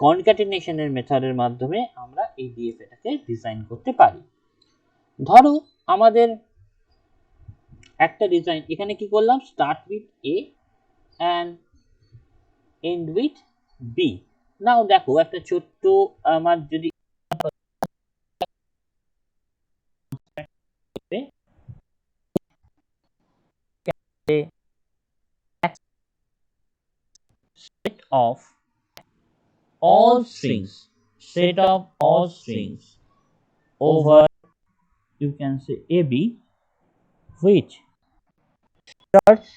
কনক্যাটিনেশনের মেথডের মাধ্যমে আমরা এই ডিএফএটাকে ডিজাইন করতে পারি। ধরো আমাদের একটা ডিজাইন, এখানে কি করলাম, start with A and end with B. Now দেখো একটা ছোট্ট আমার যদি set of all strings over, you can say AB, which starts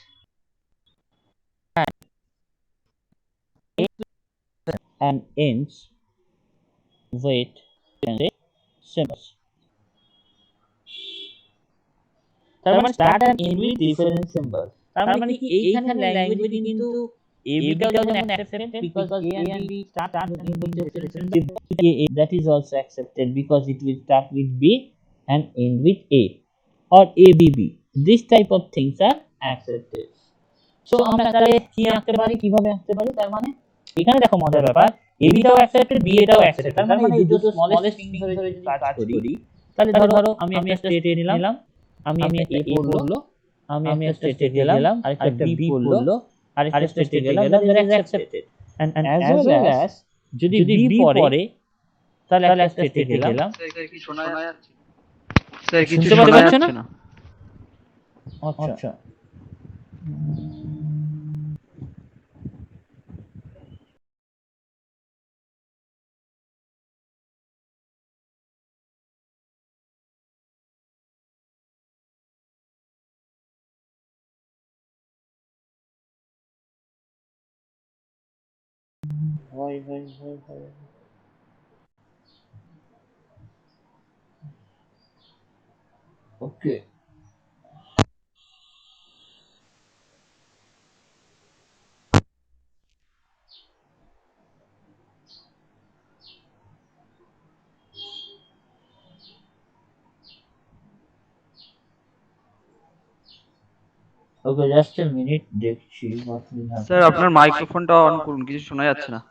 and ends with, you can say, symbols. তার মানে start and end with different symbols. তার মানে কি এইখানে ল্যাঙ্গুয়েজে কিন্তু ABটাও যেমন accepted because A and B start and end with different symbols. That is also accepted because it will start with B and end with A or ABB. This type of things are accepted. So আমরা তাহলে কি আঁকতে পারি, কিভাবে আঁকতে পারি? তার মানে এখানে দেখো মজার ব্যাপার, ABটাও accepted, BAটাও accepted। তার মানে এই দুটো স্মলেস্ট স্ট্রিং ধরে যদি কাজ করি, তাহলে ধরো আমি একটা স্টেট নিলাম, আমি একটা A পড়লো, আমি একটা স্টেটে গেলাম, আরেকটা B পড়লো, আরেকটা স্টেটে গেলাম, that is accepted. And as well as যদি B পড়ে তাহলে একটা স্টেটে গেলাম। স্যার কি শোনা যাচ্ছে? স্যার কিছু শুনতে শোনা পাচ্ছ যাচ্ছে না? না। আচ্ছা, হয়। ওকে, ওকে, জাস্ট এ মিনিট, দেখছি what will happen. স্যার আপনার মাইক্রোফোনটা অন করুন, কিছু শোনা যাচ্ছে না।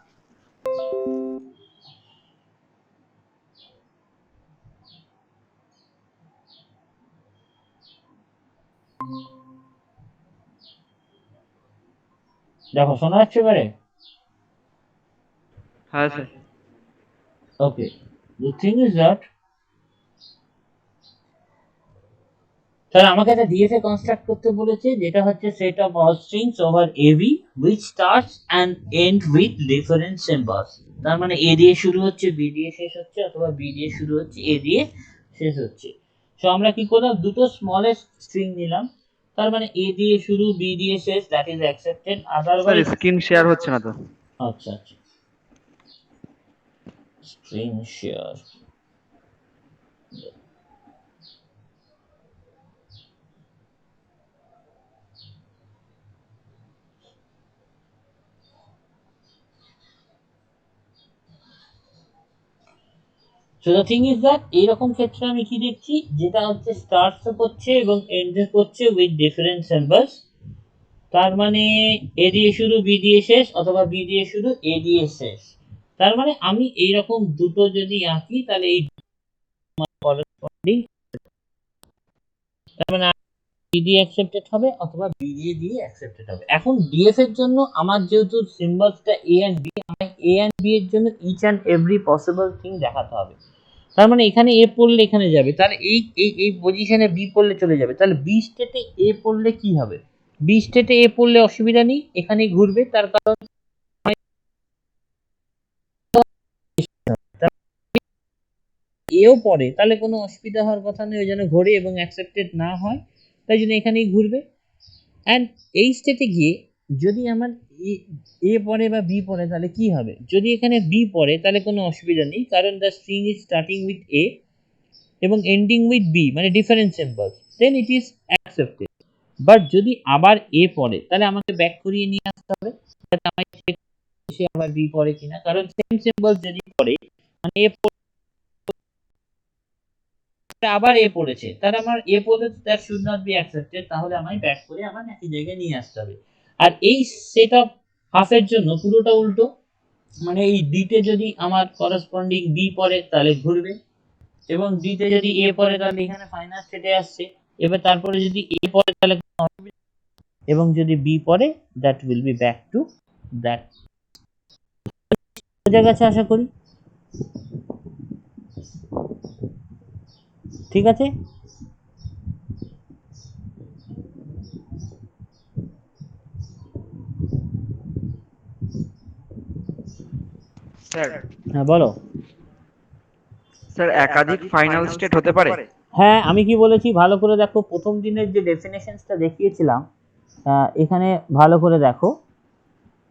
দেখো শোনা যাচ্ছে এবারে? হ্যাঁ sir. Okay, the thing is that তাহলে আমাকে একটা ডিএফএ কনস্ট্রাক্ট করতে বলেছে, যেটা হচ্ছে set of all strings over AB which starts and end with different symbols. তার মানে এ দিয়ে শুরু হচ্ছে, বি দিয়ে শেষ হচ্ছে, অথবা বি দিয়ে শুরু হচ্ছে, এ দিয়ে শেষ হচ্ছে। সো আমরা কি করলাম, দুটো স্মলেস্ট স্ট্রিং নিলাম, তার মানে এ দিয়ে শুরু, বি দিয়ে শেষ, that is accepted. Sir otherwise screen share হচ্ছে না তো। আচ্ছা, screen share. So the thing is that এইরকম ক্ষেত্রে আমি কি দেখছি, যেটা হচ্ছে স্টার্টস করছে এবং এন্ড করছে উইথ ডিফারেন্ট সিম্বলস। তার মানে এ দিয়ে শুরু, বি দিয়ে শেষ, অথবা বি দিয়ে শুরু, এ দিয়ে শেষ। তার মানে আমি এইরকম দুটো যদি আঁকি, তাহলে এই করেসপন্ডিং, তার মানে বি দিয়ে অ্যাকসেপ্টেড হবে, অথবা বি দিয়ে অ্যাকসেপ্টেড হবে। এখন ডিএফ এর জন্য আমার যেহেতু সিম্বলসটা এ এন্ড বি, আমার এ এন্ড বি এর জন্য each and every possible thing দেখাতে হবে। তার মানে এখানে এ পড়লে এখানে যাবে, তাহলে এই পজিশনে বি পড়লে চলে যাবে। তাহলে বি স্টেটে এ পড়লে কি হবে? বি স্টেটে এ পড়লে অসুবিধা নেই, এখানেই ঘুরবে, তার কারণ এ এও পড়ে তাহলে কোনো অসুবিধা হওয়ার কথা নেই, ওই জন্য ঘোরে এবং অ্যাকসেপ্টেড না হয়, তাই জন্য এখানেই ঘুরবে। অ্যান্ড এই স্টেটে গিয়ে যদি আমার এ পড়ে বা বি পড়ে তাহলে কি হবে? যদি এখানে বি পড়ে তাহলে কোনো অসুবিধা নেই, কারণ the string is starting with A এবং এন্ডিং উইথ বি, মানে different symbols, then it is accepted. But যদি আবার এ পড়ে তাহলে আমাকে ব্যাক করিয়ে নিয়ে আসতে হবে, যাতে আমার সে আবার বি পড়ে কিনা, কারণ সেম সিম্বলস যদি পড়ে, মানে এ আবার এ পড়েছে, তাহলে আমার এ পড়ে that should not be accepted, তাহলে আমায় ব্যাক করে আমার একই জায়গায় নিয়ে আসতে হবে। আর এই সেট অফ হাফের জন্য পুরোটা উল্টো, মানে এই ডিতে যদি আমার করসপন্ডিং বি পড়ে তাহলে ঘুরবে, এবং ডিতে যদি এ পড়ে তাহলে এখানে ফাইনাল স্টেটে আসছে। এবার তারপরে যদি এ পড়ে তাহলে এবং যদি বি পড়ে that will be back to that. বোঝা গেছে আশা করি? ঠিক আছে। স্যার হ্যাঁ বলো। স্যার একাধিক ফাইনাল স্টেট হতে পারে? হ্যাঁ, আমি কি বলেছি ভালো করে দেখো, প্রথম দিনের যে ডেফিনেশনসটা দেখিয়েছিলাম এখানে ভালো করে দেখো।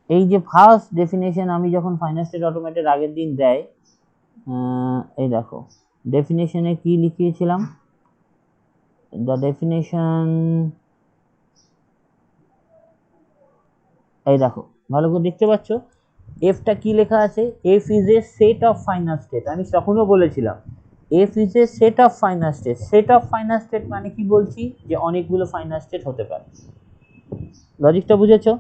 এই যে ফার্স্ট ডেফিনেশন আমি যখন ফাইনাল স্টেট অটোমেটেড আগের দিন দেয়, এই দেখো ডেফিনেশনে কি লিখিয়েছিলাম, দ্য ডেফিনেশন, এই দেখো ভালো করে দেখতে পাচ্ছ এফটা কি লেখা আছে, F is a set of final state. আমি তখনও বলেছিলাম F is a set of final state. Set of final state মানে কি বলছি, যে অনেকগুলো ফাইনাল স্টেট হতে পারে। লজিকটা বুঝেছো?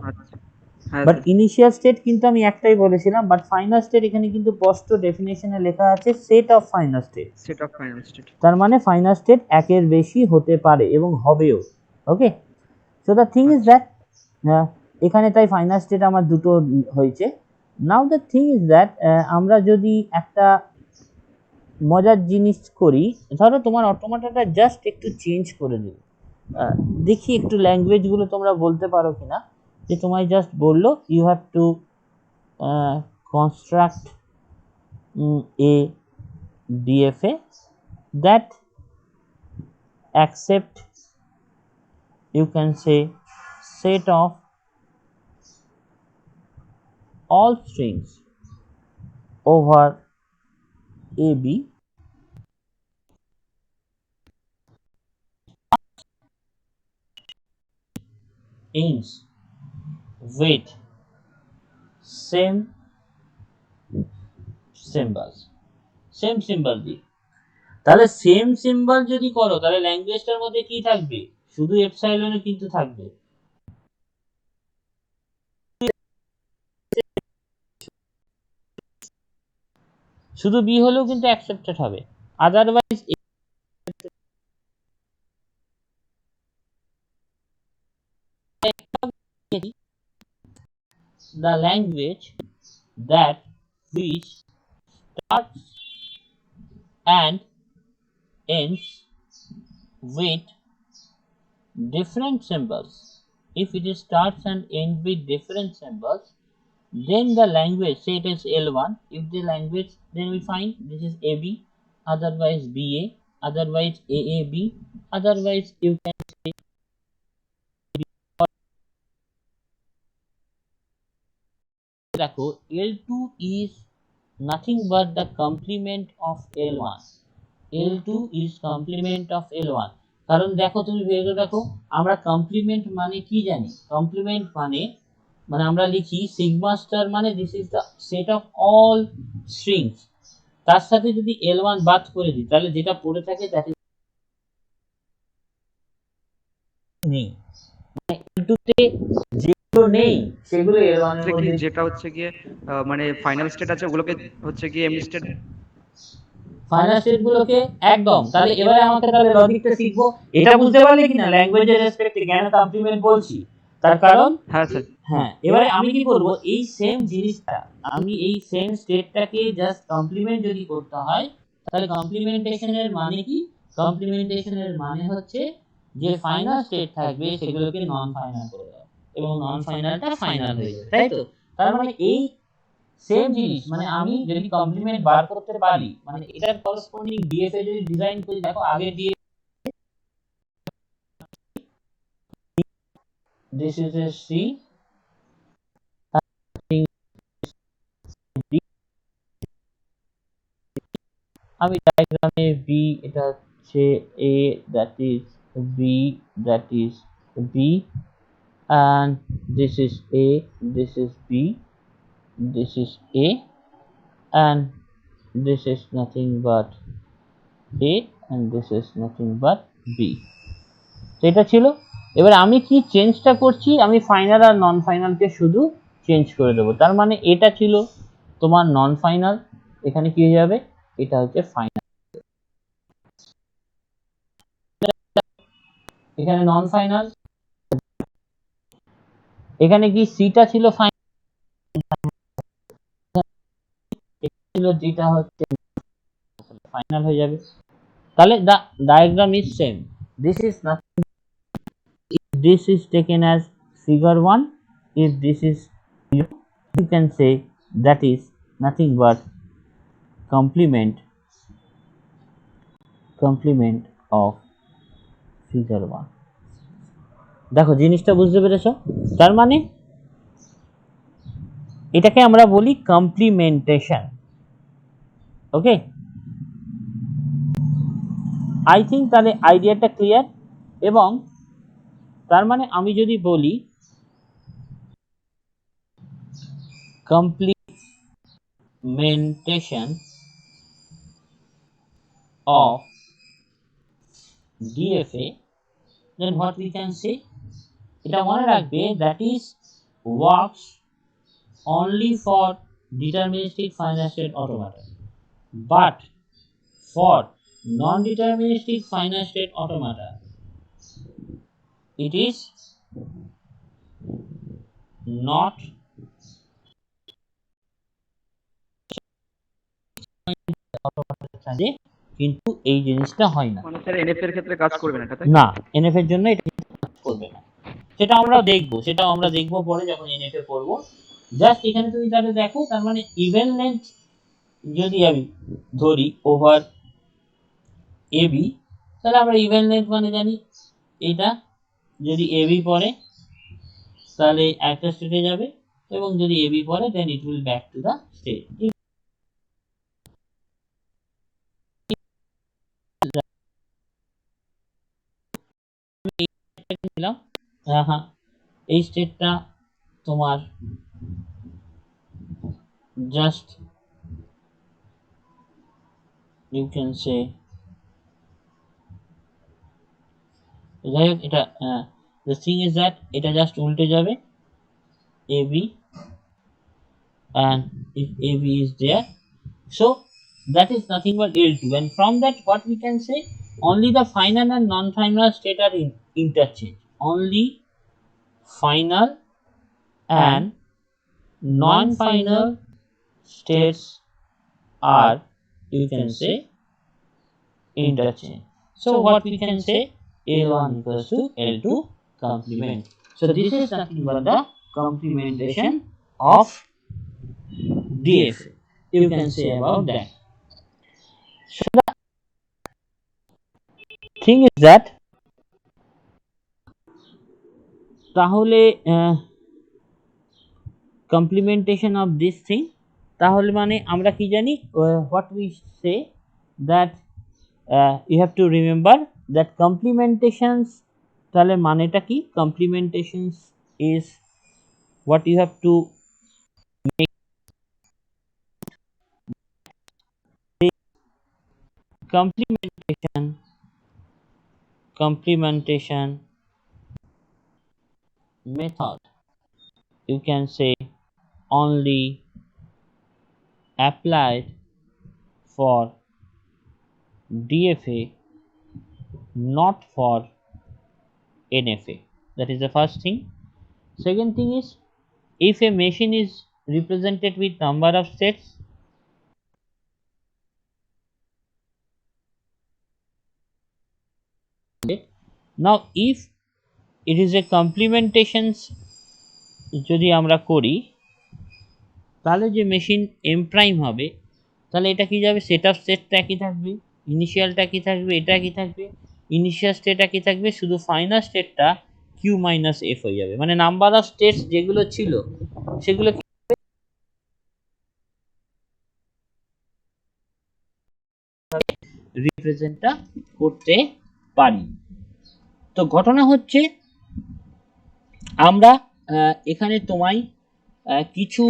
হ্যাঁ বাট ইনিশিয়াল স্টেট কিন্তু আমি একটাই বলেছিলাম, বাট ফাইনাল স্টেট এখানে কিন্তু স্পষ্ট ডেফিনেশনে লেখা আছে set of final state. Set of final state, তার মানে ফাইনাল স্টেট একের বেশি হতে পারে এবং হবেও। Okay, so the thing is that এখানে তাই ফাইনাল স্টেট আমার দুটো হয়েছে। Now the thing is that আমরা যদি একটা মজার জিনিস করি, ধরো তোমার অটোমাটাটা জাস্ট একটু চেঞ্জ করে দিই, দেখি একটু ল্যাঙ্গুয়েজগুলো তোমরা বলতে পারো কিনা, যে তোমায় জাস্ট বললো you have to construct a DFA that accept, you can say, set of all strings over AB ends with same symbols, same symbol দিয়ে। তাহলে সেম সিম্বল যদি করো তাহলে ল্যাঙ্গুয়েজটার মধ্যে কি থাকবে, শুধু এপসাইলনে কিন্তু থাকবে, শুধু বি হলেও কিন্তু অ্যাকসেপ্টেড হবে, otherwise the language that which starts and ends with different symbols. If it starts and ends with different symbols, then the language, say it is L1, if the language, then we find this is AB, otherwise BA, otherwise AAB, otherwise you can say দেখো L2 is nothing but the complement of L1. L2 is complement of L1, কারণ দেখো তুমি ভেবে দেখো আমরা complement মানে কি জানি, কমপ্লিমেন্ট মানে মানে আমরা লিখি সিগমা স্টার মানে this is the set of all strings, তার সাথে যদি L1 বাদ করে দিই তাহলে যেটা পড়ে থাকে দ্যাট ইজ নেই, মানে L2 তে যেগুলো নেই সেগুলো L1 এর মধ্যে, যেটা হচ্ছে গিয়ে মানে ফাইনাল স্টেট আছে ওগুলোকে হচ্ছে গিয়ে এমডি স্টেট, ফাইনাল স্টেট গুলোকে একদম। তাহলে এবারে আমাকে তাহলে লজিকটা শিখবো, এটা বুঝতে পারলে কিনা ল্যাঙ্গুয়েজের রেসপেক্টে কেন কমপ্লিমেন্ট বলছি, তার কারণ হ্যাঁ স্যার, হ্যাঁ এবারে আমি কি করব, এই সেম জিনিসটা আমি এই সেম স্টেটটাকে জাস্ট কমপ্লিমেন্ট যদি করতে হয় তাহলে কমপ্লিমেন্টেশনের মানে কি, কমপ্লিমেন্টেশনের মানে হচ্ছে যে ফাইনাল স্টেট থাকবে সেগুলোকে নন ফাইনাল করে দাও এবং নন ফাইনালটা ফাইনাল হয়ে যাবে, তাই তো? তার মানে এই সেম জিনিস, মানে আমি যদি কমপ্লিমেন্ট বার করতে পারি, মানে এটার করসপন্ডিং ডিএফএ যদি ডিজাইন করি, দেখো আগে দিয়ে this is a C, আমি ডায়াগ্রামে B, এটা হচ্ছে A, that is B, that is B, and this is A, this is B, this is A, and this is nothing but A, and this is nothing but B. তো এটা ছিল। এবার আমি কি চেঞ্জটা করছি, আমি ফাইনাল আর নন ফাইনালকে শুধু চেঞ্জ করে দেবো। তার মানে এটা ছিল তোমার নন ফাইনাল, এখানে কি হয়ে যাবে, এটা হচ্ছে ফাইনাল, এখানে নন ফাইনাল, এখানে কি সিটা ছিল ফাইনাল, ছিল যেটা হচ্ছে ফাইনাল হয়ে যাবে। তাহলে the diagram is same, this is nothing, if this is taken as figure 1, if this is 0, you can say that is nothing but complement of figure 1। দেখো জিনিসটা বুঝতে পেরেছো? তার মানে এটাকে আমরা বলি কমপ্লিমেন্টেশন। ওকে, আই থিঙ্ক তাহলে আইডিয়াটা ক্লিয়ার। এবং তার মানে আমি যদি বলি complementation of DFA, then what we can say, এটা মনে রাখবে, that is works only for deterministic finite state automata, but for non-deterministic finite state automata it is not কাজে, কিন্তু এই জিনিসটা হয় না, মানে স্যার এনএফ এর ক্ষেত্রে কাজ করবে না এটা, তাই? না এনএফ এর জন্য এটা কাজ করবে না। সেটা আমরা দেখবো পরে যখন এনএফ এ করব। জাস্ট এখানে তুমি তাহলে দেখো, তার মানে ইভেন লেন্থ যদি আমি ধরি ওভার এবি, তাহলে আমরা ইভেন লেন্থ মানে জানি এটা, যদি এবি পড়ে তাহলে একটা স্টেটে যাবে, এবং যদি এবি পড়ে then it will back to the state. হ্যাঁ, এই স্টেটটা তোমার জাস্ট ইউ ক্যান সে, যাই হোক এটা the thing is that এটা জাস্ট উল্টে যাবে AB, and if AB is there, so that is nothing but L2, and from that what we can say, only the final and non-final state are interchanged, only final and non-final states are, you can say, interchange. So what we can say, L1 equals to L2 complement. So this is nothing but the complementation of DFA, you can say about that. So the thing is that তাহলে complementation of this thing, তাহলে মানে আমরা কি জানি, what we say that you have to remember that complementations, তাহলে মানেটা কি, complementations is what you have to make complementation method, you can say, only applied for DFA, not for NFA. That is the first thing. Second thing is, if a machine is represented with number of states, now if it is a complementations যদি আমরা করি, তাহলে যে machine M prime হবে, তাহলে এটা কি যাবে, সেট আপ স্টেটটা একই থাকবে, ইনিশিয়ালটা কি থাকবে, এটা কি থাকবে, ইনিশিয়াল স্টেট একই থাকবে, শুধু ফাইনাল স্টেটটা কিউ মাইনাস এফ হয়ে যাবে, মানে নাম্বার অফ স্টেটস যেগুলো ছিল সেগুলো রিপ্রেজেন্টটা করতে পারি। তো ঘটনা হচ্ছে আমরা এখানে তোমায় কিছু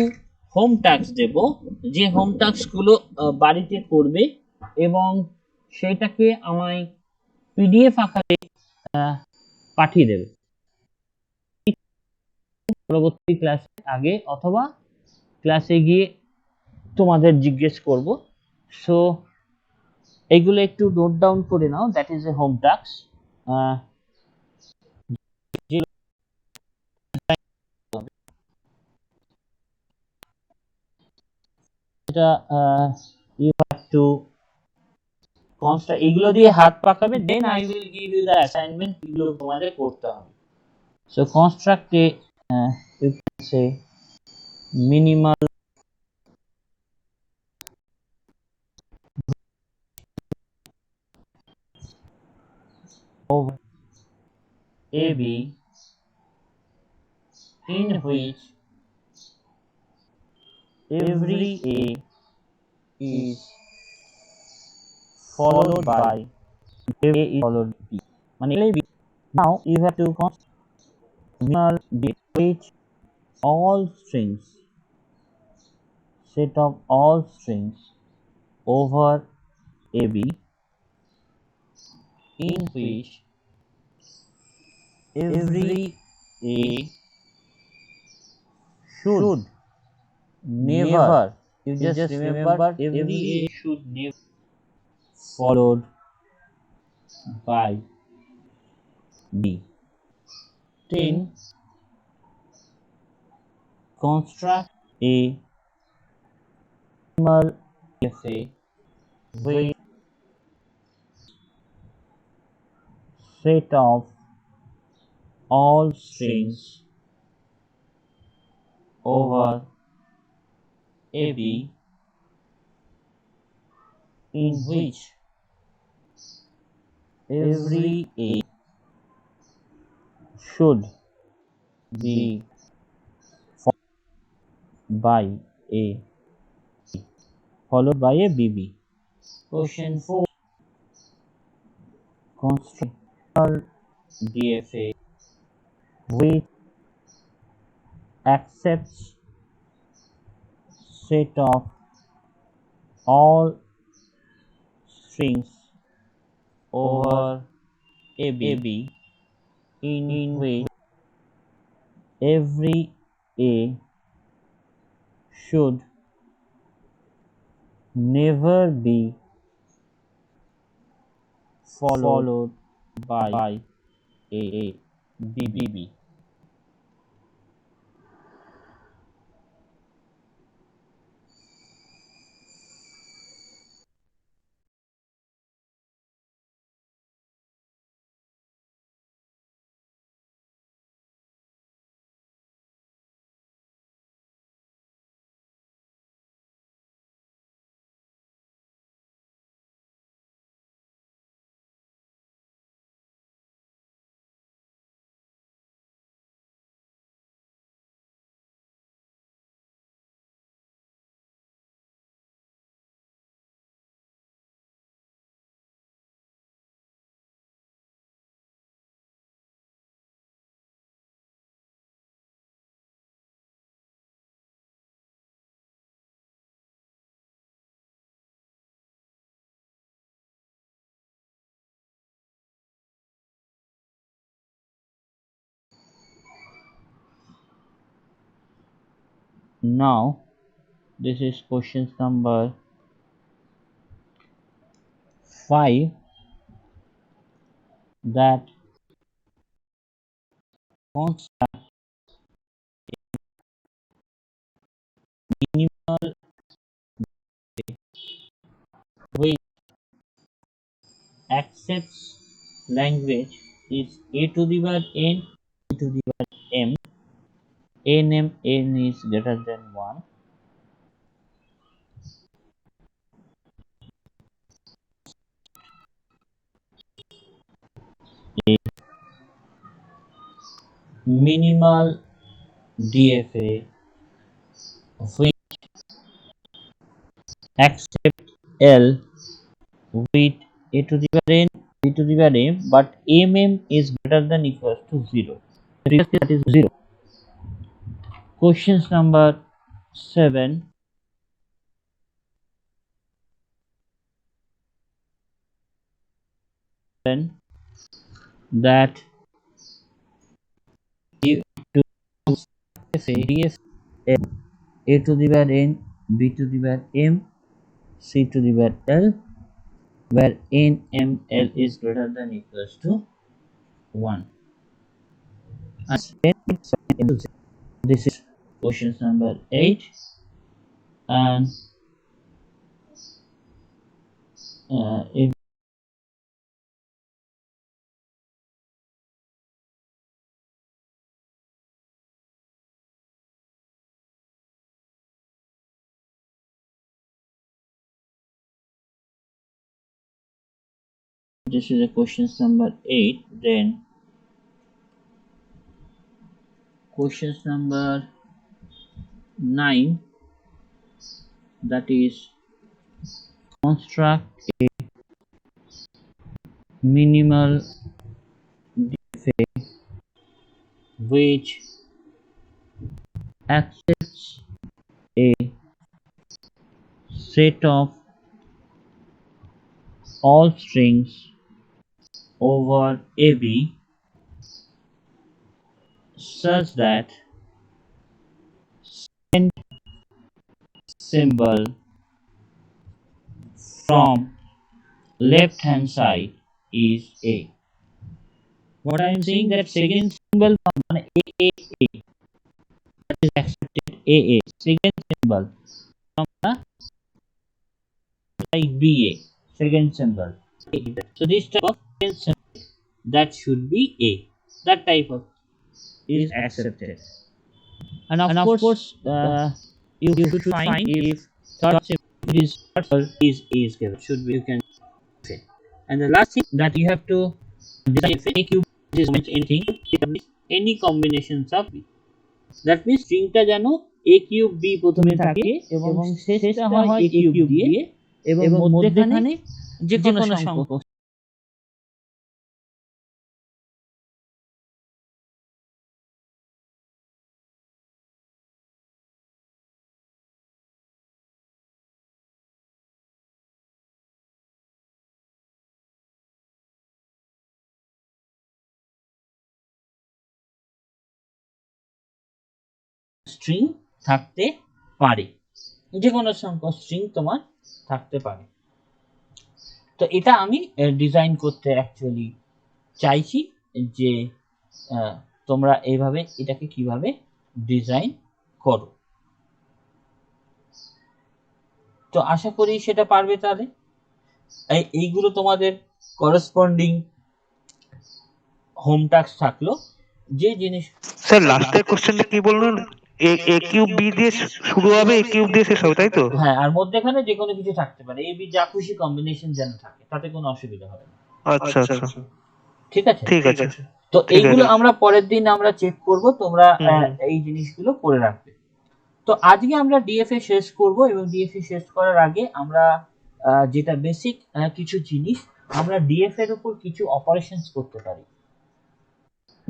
হোম টাস্ক দেব, যে হোম টাস্কগুলো বাড়িতে করবে এবং সেটাকে আমায় পিডিএফ আকারে পাঠিয়ে দেবে পরবর্তী ক্লাসে আগে, অথবা ক্লাসে গিয়ে তোমাদের জিজ্ঞেস করব। সো এইগুলো একটু নোট ডাউন করে নাও, that is a home task. এটা ইউ হ্যাভ টু এগুলো দিয়ে হাত পাকাবে, then I will give you the assignment, এগুলো তোমাদের করতে হবে। So construct a you can say minimal over AB in which every A is followed by A is followed by B. মানে now you have to minimal which all strings, set of all strings over AB in which every A should never, you just remember every A should never followed by B. 10. Construct a minimal FA with set of all strings over AB in which every A should be followed by a BB. Question 4. Construct DFA which accepts set of all strings over AB in which every A should never be followed by a BB. Now this is question number 5, that construct minimal which accepts language is a to the power n, a to the power m, n is greater than 1, a minimal DFA which accept L with a to the power n b to the power m, but is greater than equals to 0. That is 0. Questions number 7. That if to say DFL a to the power n, b to the power m, c to the power l, where n m l is greater than equals to 1. And this is question number 8. And if this is a question number 8, then questions number 9, that is construct a minimal DFA which accepts a set of all strings over AB such that second symbol from left hand side is A. What I am saying, that second symbol from A that is accepted AA, second symbol from the like BA, second symbol. So this type of second symbol that should be A, that type of is accepted. And of course you should find if third symbol is given, should be, you can say. And the last thing that you have to design if a cube is anything, any combinations of b, that means স্ট্রিংটা যেন a cube b প্রথমে থাকে এবং শেষটা হয় a cube দিয়ে এবং মধ্যখানে যে কোনো সংখ্যক স্ট্রিং থাকতে পারে, যে কোনো সংখ্যক স্ট্রিং তোমার থাকতে পারে। তো এটা আমি ডিজাইন করতে অ্যাকচুয়ালি চাইছি যে তোমরা এইভাবে এটাকে কিভাবে ডিজাইন করো। তো আশা করি সেটা পারবে। তাহলে এইগুলো তোমাদের করসপন্ডিং হোম টাস্ক থাকলো। যে জিনিস স্যার লাস্টের কোশ্চেনটা কি বললেন, এ কিউব বি দিয়ে শুরু হবে, এ কিউব দিয়ে শেষ হবে, তাই তো? হ্যাঁ, আর মধ্যখানে যে কোনো কিছু থাকতে পারে, এ বি যা খুশি কম্বিনেশন যেন থাকে, তাতে কোনো অসুবিধা হবে না। আচ্ছা আচ্ছা, ঠিক আছে ঠিক আছে। তো এইগুলো আমরা পরের দিন আমরা চেক করব, তোমরা এই জিনিসগুলো করে রাখবে। তো আজকে আমরা ডিএফএ শেষ করব এবং ডিএফএ শেষ করার আগে আমরা যেটা বেসিক কিছু জিনিস আমরা ডিএফ এর উপর কিছু অপারেশনস করতে পারি,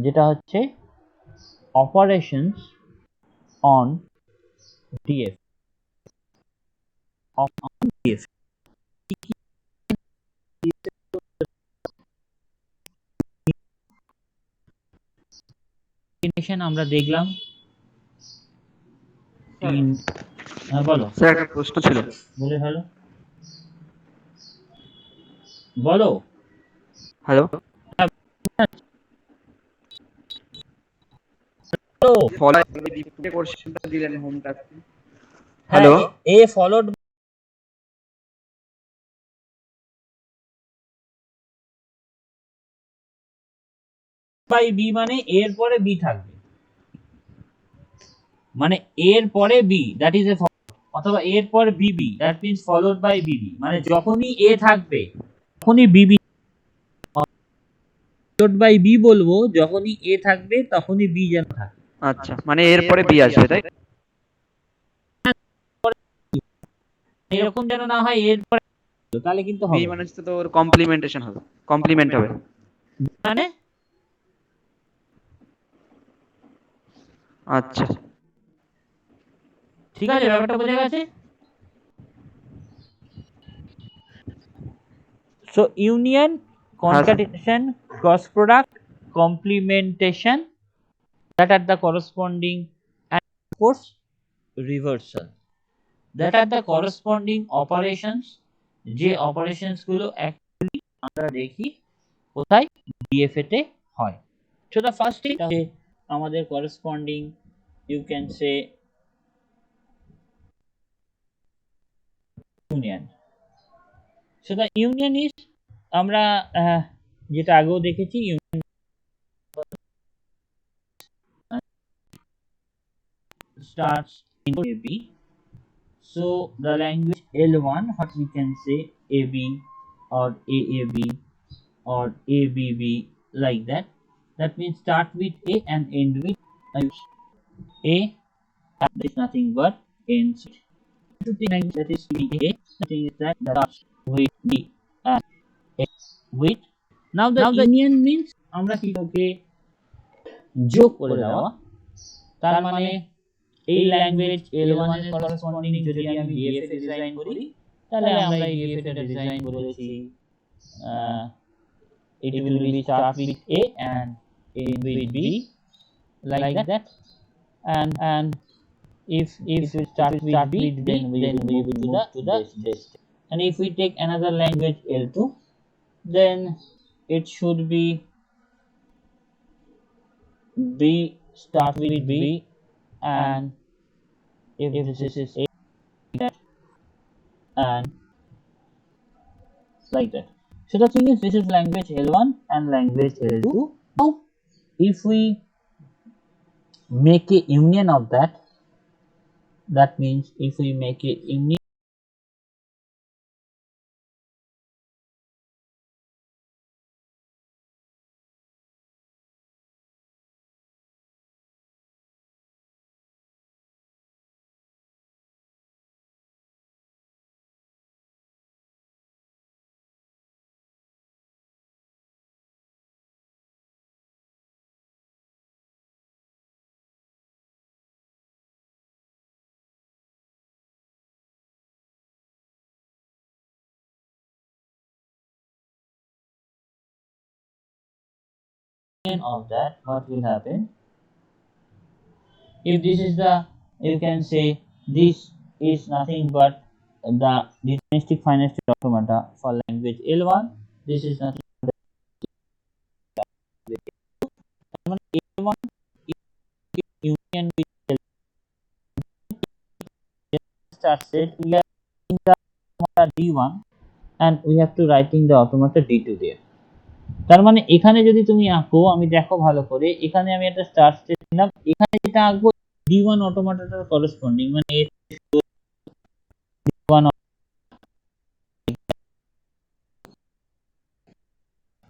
যেটা হচ্ছে অপারেশনস অন ডিএফ। আমরা দেখলাম বলো স্যার একটা প্রশ্ন ছিল। বলে হ্যালো বলো। হ্যালো, ফলো কোশ্চেনটা দিলেন home task. Hello, A followed by B, মানে এর পরে বি থাকবে, মানে এর পরে বি, দ্যাট ইজ এ, অথবা এর পর বিবি, দ্যাট মিন্স ফলোড বাই বিবি, মানে যখনই এ থাকবে তখনই বিবি। ডিভাইড বাই বি বলবো যখনই এ থাকবে তখনই বি যেন থাকে। আচ্ছা, মানে এরপরে বি আসবে, তাই? এরকম যেন না হয় এরপরে, তাহলে কিন্তু বি হবে মানে হচ্ছে তো ওর কমপ্লিমেন্টেশন হবে, কমপ্লিমেন্ট হবে। মানে আচ্ছা, ঠিক আছে, ব্যাপারটা বোঝা গেছে। সো ইউনিয়ন, হ্যাঁ sir. concatenation, cross product, complementation, that are the corresponding, and of course reversal, that are the corresponding operations, যে operations গুলো actually আমরা দেখি কোথায়, ডিএফএ তে হয়। So the first thing আমাদের corresponding, you can say union. So the union is, আমরা যেটা আগেও দেখেছি, union starts in AB. So the language L1, what we can say, AB or AAB or ABB, like that. That means start with A and end with A, and there is nothing but ends with. To the language that is A, nothing is that starts with B and ends with. Now the union means আমরা কি ওকে যোগ করে দেওয়া, তার মানে এই language L1 এর corresponding যদি আমি ডিএফএ ডিজাইন করি, তাহলে আমরা এই ডিএফএ টা ডিজাইন করেছি, it will be start with A and end with B, like that. And if we start with B, then we will move to the best. And if we take another language L2, then it should be B, start with B, and if this is A, and like that. So the thing is, this is language L1 and language L2. Now if we make a union of that, that means if we make a union of that, what will happen? If this is the, you can say this is nothing but the deterministic finite state automata for language L1. This is nothing but L1 is union with L start state. We are in the automata D1 and we have to writing the automata D2 there. তার মানে এখানে যদি তুমি আঁকো, আমি দেখো ভালো করে, এখানে আমি একটা স্টার্ট স্টেট নিলাম, এখানে যেটা আঁকবো D1 অটোমাটাটার করসপন্ডিং, মানে D1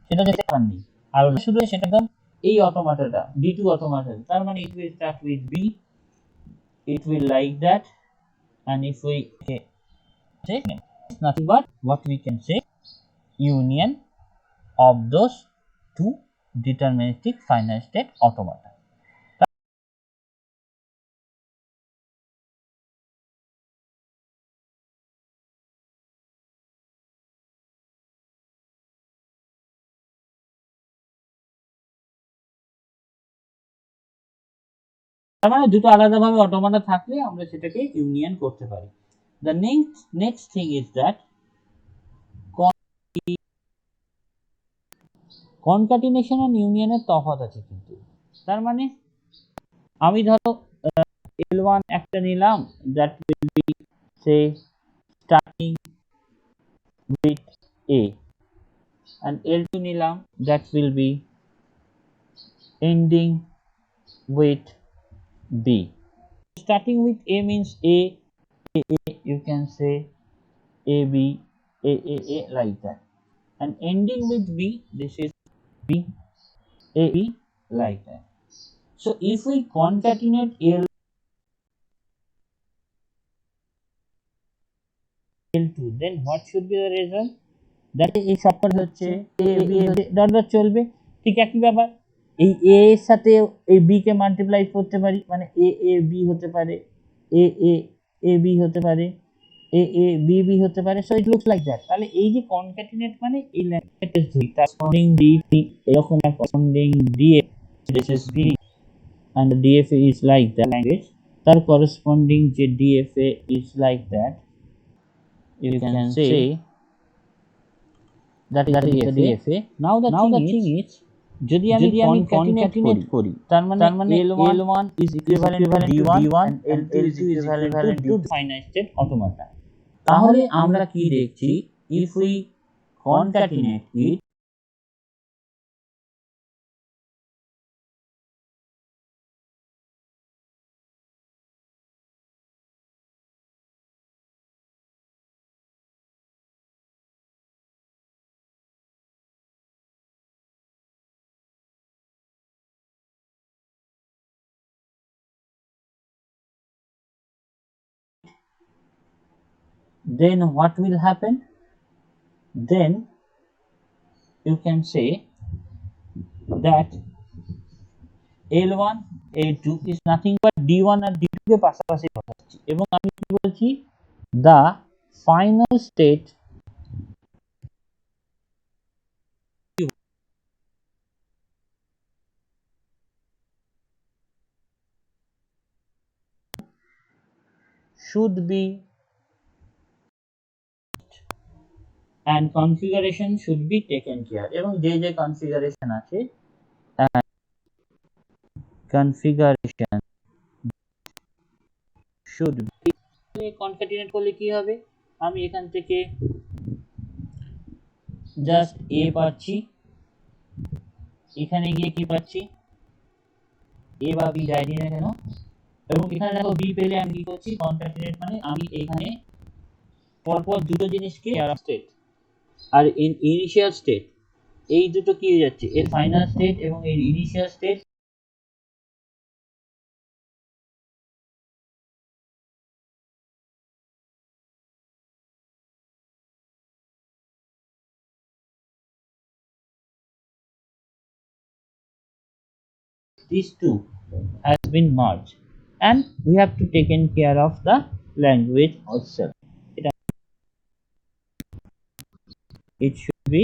সেটা যেতে পারেনি, আর শুধু সেটা একদম এই অটোমাটাটা D2 অটোমাটা, তার মানে it will start with B, it will like that, and if we say it's nothing but what we can say, union of those two deterministic finite state automata. তার মানে দুটো আলাদাভাবে অটোমাটা থাকলে আমরা সেটাকে ইউনিয়ন করতে পারি। The next thing is that কনকাটিনেশন আর ইউনিয়নের তফাৎ আছে কিন্তু। তার মানে আমি ধরো L1 একটা নিলাম, that will be say starting with A, and L2 নিলাম, that will be ending with B. Starting with A means A, you can say AB, A, like that, and ending with B, this is B, A B like that. So if we concatenate L2, then what should be the result? That is এই সবকটা হচ্ছে A B dot dot চলবে, ঠিক একই ব্যাপার। এই A এর সাথে এই B কে মাল্টিপ্লাই করতে পারি, মানে A A B হতে পারে, A A A B হতে পারে, A A B B হতে পারে। So it looks like that. তাহলে এই যে কনক্যাটিনেট মানে এই ল্যাঙ্গুয়েজ ধরি তার করেসপন্ডিং D এরকম একটা corresponding DF, this is B and the DFA is like that language, তার corresponding যে DFA is like that, you can say that is the DFA. Now the thing is যদি আমি concatenate করি তার মানে L1 is equivalent to D1 and L2 is equivalent to finite state automata। তাহলে আমরা কি দেখছি, if we concatenate it, then what will happen? Then you can say that L1 L2 is nothing but D1 R D2 কে পাশাপাশি বসাচ্ছি এবং আমি কি বলছি, the final state should be and configuration should be taken care, এবং যে যে configuration আছে configuration should be concatenate করলে কি হবে, আমি এখান থেকে জাস্ট A পাচ্ছি, এখানে গিয়ে কি পাচ্ছি, A বা B যাই দিই না কেন, এবং এখানে দেখো B পেলে আমি কি করছি, concatenate মানে আমি এখানে পরপর দুটো জিনিসকে স্টেট আর ইনিশিয়াল স্টেট এই দুটো কি হয়ে যাচ্ছে, এর ফাইনাল স্টেট এবং এর initial state these two has been merged and we have to taken care of the language also. It should be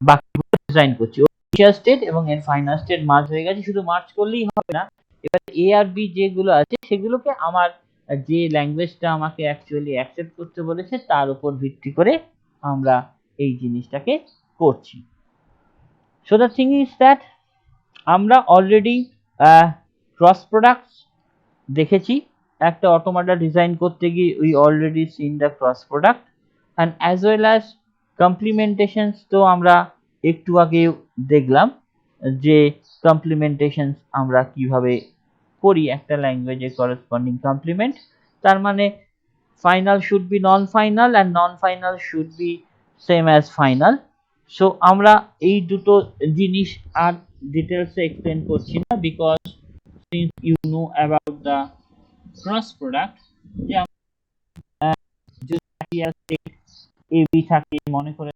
বাকি ডিজাইন করছি ইনিশিয়াল স্টেট এবং এর ফাইনাল স্টেট মার্জ হয়ে গেছে, শুধু মার্জ করলেই হবে না, এবার এ আর বি যেগুলো আছে সেগুলোকে আমার যে ল্যাঙ্গুয়েজটা আমাকে অ্যাকচুয়ালি অ্যাকসেপ্ট করতে বলেছে তার উপর ভিত্তি করে আমরা এই জিনিসটাকে করছি। So the thing is that আমরা অলরেডি ক্রস প্রোডাক্টস দেখেছি, একটা অটোমাটা ডিজাইন করতে গিয়ে we already seen the cross product and as well as complementations তো আমরা একটু আগে দেখলাম যে কমপ্লিমেন্টেশনস আমরা কিভাবে করি একটা ল্যাঙ্গুয়েজের করেসপন্ডিং কমপ্লিমেন্ট, তার মানে final should be non final and non final should be same as final. So আমরা এই দুটো জিনিস আর ডিটেলসে এক্সপ্লেন করছি না, because since you know about the cross product, যে যদি এ বি থাকে মনে করে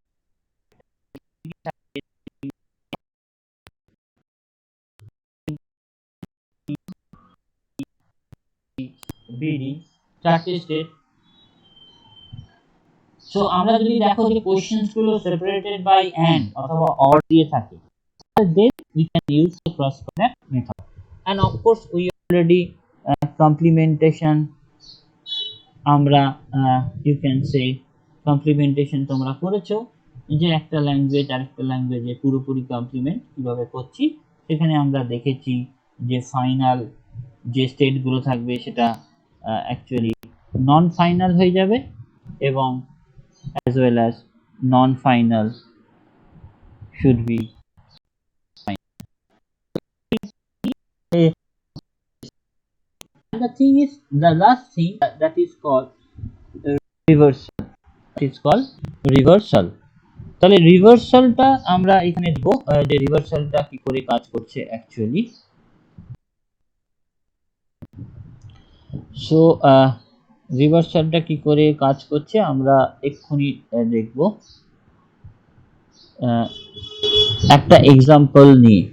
বিডি চারটে স্টেট। সো আমরা যদি দেখো যে কোশ্চেনস গুলো সেপারেটেড বাই এন্ড অথবা অর দিয়ে থাকে, then we can use the cross product method and of course we already complementation আমরা you can say complementation তোমরা করেছো, যে একটা ল্যাঙ্গুয়েজ আরেকটা ল্যাঙ্গুয়েজে পুরোপুরি কমপ্লিমেন্ট কিভাবে করছি, সেখানে আমরা দেখেছি যে ফাইনাল যে স্টেটগুলো থাকবে সেটা অ্যাকচুয়ালি নন ফাইনাল হয়ে যাবে এবং as well as non-final should be final. And the thing is, the last thing that is called reversal. It is called reversal. তাহলে রিভার্সালটা আমরা এখানে দেবো, যে রিভার্সালটা কি করে কাজ করছে অ্যাকচুয়ালি। সো রিভার্সালটা কি করে কাজ করছে আমরা এক্ষুনি দেখব একটা এক্সাম্পল নিয়ে।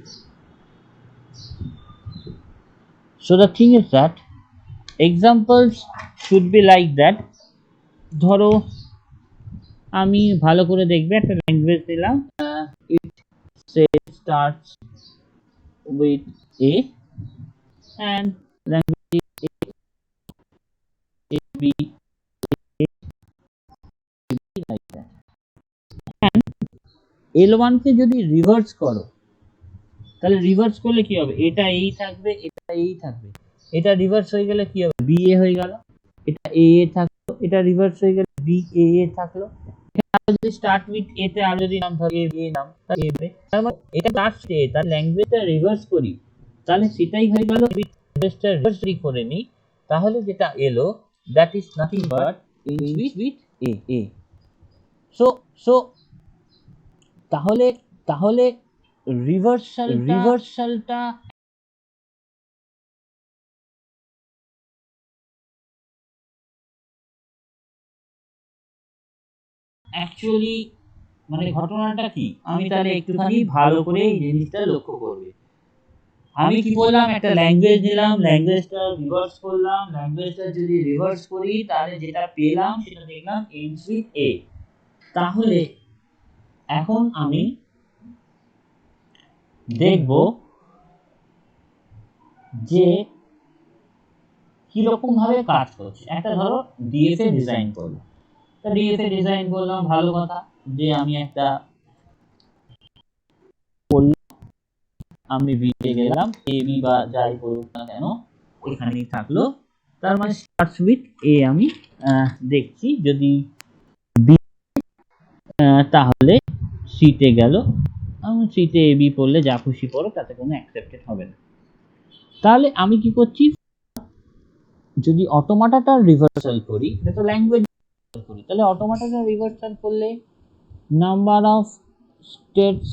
So the thing is that examples should be like that. ধরো আমি ভালো করে দেখবে একটা ল্যাঙ্গুয়েজ দিলাম, it says starts with A and language A B like that. And L1 কে যদি রিভার্স করো তাহলে রিভার্স করলে কি হবে, এটা এই থাকবে, এটা এই থাকবে, এটা রিভার্স হয়ে গেলে কি হবে, বি এ হয়ে গেল, এটা এ এ থাকলো, এটা রিভার্স হয়ে গেলে বি এ এ থাকলো। যদি স্টার্ট উইথ এ তে আর যদি নাম থাকে এ নাম, তাহলে এ, তার মানে এটা লাস্ট এ, তার ল্যাঙ্গুয়েজটা রিভার্স করি তাহলে সেটাই হয়ে গেল। ল্যাঙ্গুয়েজটা রিভার্স করি নি তাহলে যেটা এলো that is nothing but English with a A. So তাহলে তাহলে রিভার্সালটা অ্যাকচুয়ালি মানে ঘটনাটা কি, আমি তাহলে একটুখানি ভালো করে এই জিনিসটা লক্ষ্য করবে। আমি কি বললাম, একটা ল্যাঙ্গুয়েজ দিলাম, ল্যাঙ্গুয়েজটা রিভার্স করলাম, ল্যাঙ্গুয়েজটা যদি রিভার্স করি তাহলে যেটা পেলাম সেটা দেখলাম এন্ডস উইথ এ। তাহলে এখন আমি দেখব যে কিরকম ভাবে কাজ করছে। একটা ধরো ডিএফএ ডিজাইন করলো, তা ডিএফএ ডিজাইন করলাম, ভালো কথা, যে আমি একটা আমি বিতে গেলাম, এ বি বা যাই করুক না কেন এখানেই থাকলো, তার মানে স্টার্টস উইথ এ আমি দেখছি, যদি বি তাহলে সিতে গেল, আমি সিতে এ বি পড়লে যা খুশি পড়ো তাতে কোনো অ্যাকসেপ্টেড হবে না। তাহলে আমি কি করছি, যদি অটোমাটাটা রিভার্সাল করি, এটা তো ল্যাঙ্গুয়েজ করি, তাহলে অটোমাটাটা রিভার্সাল করলে number of states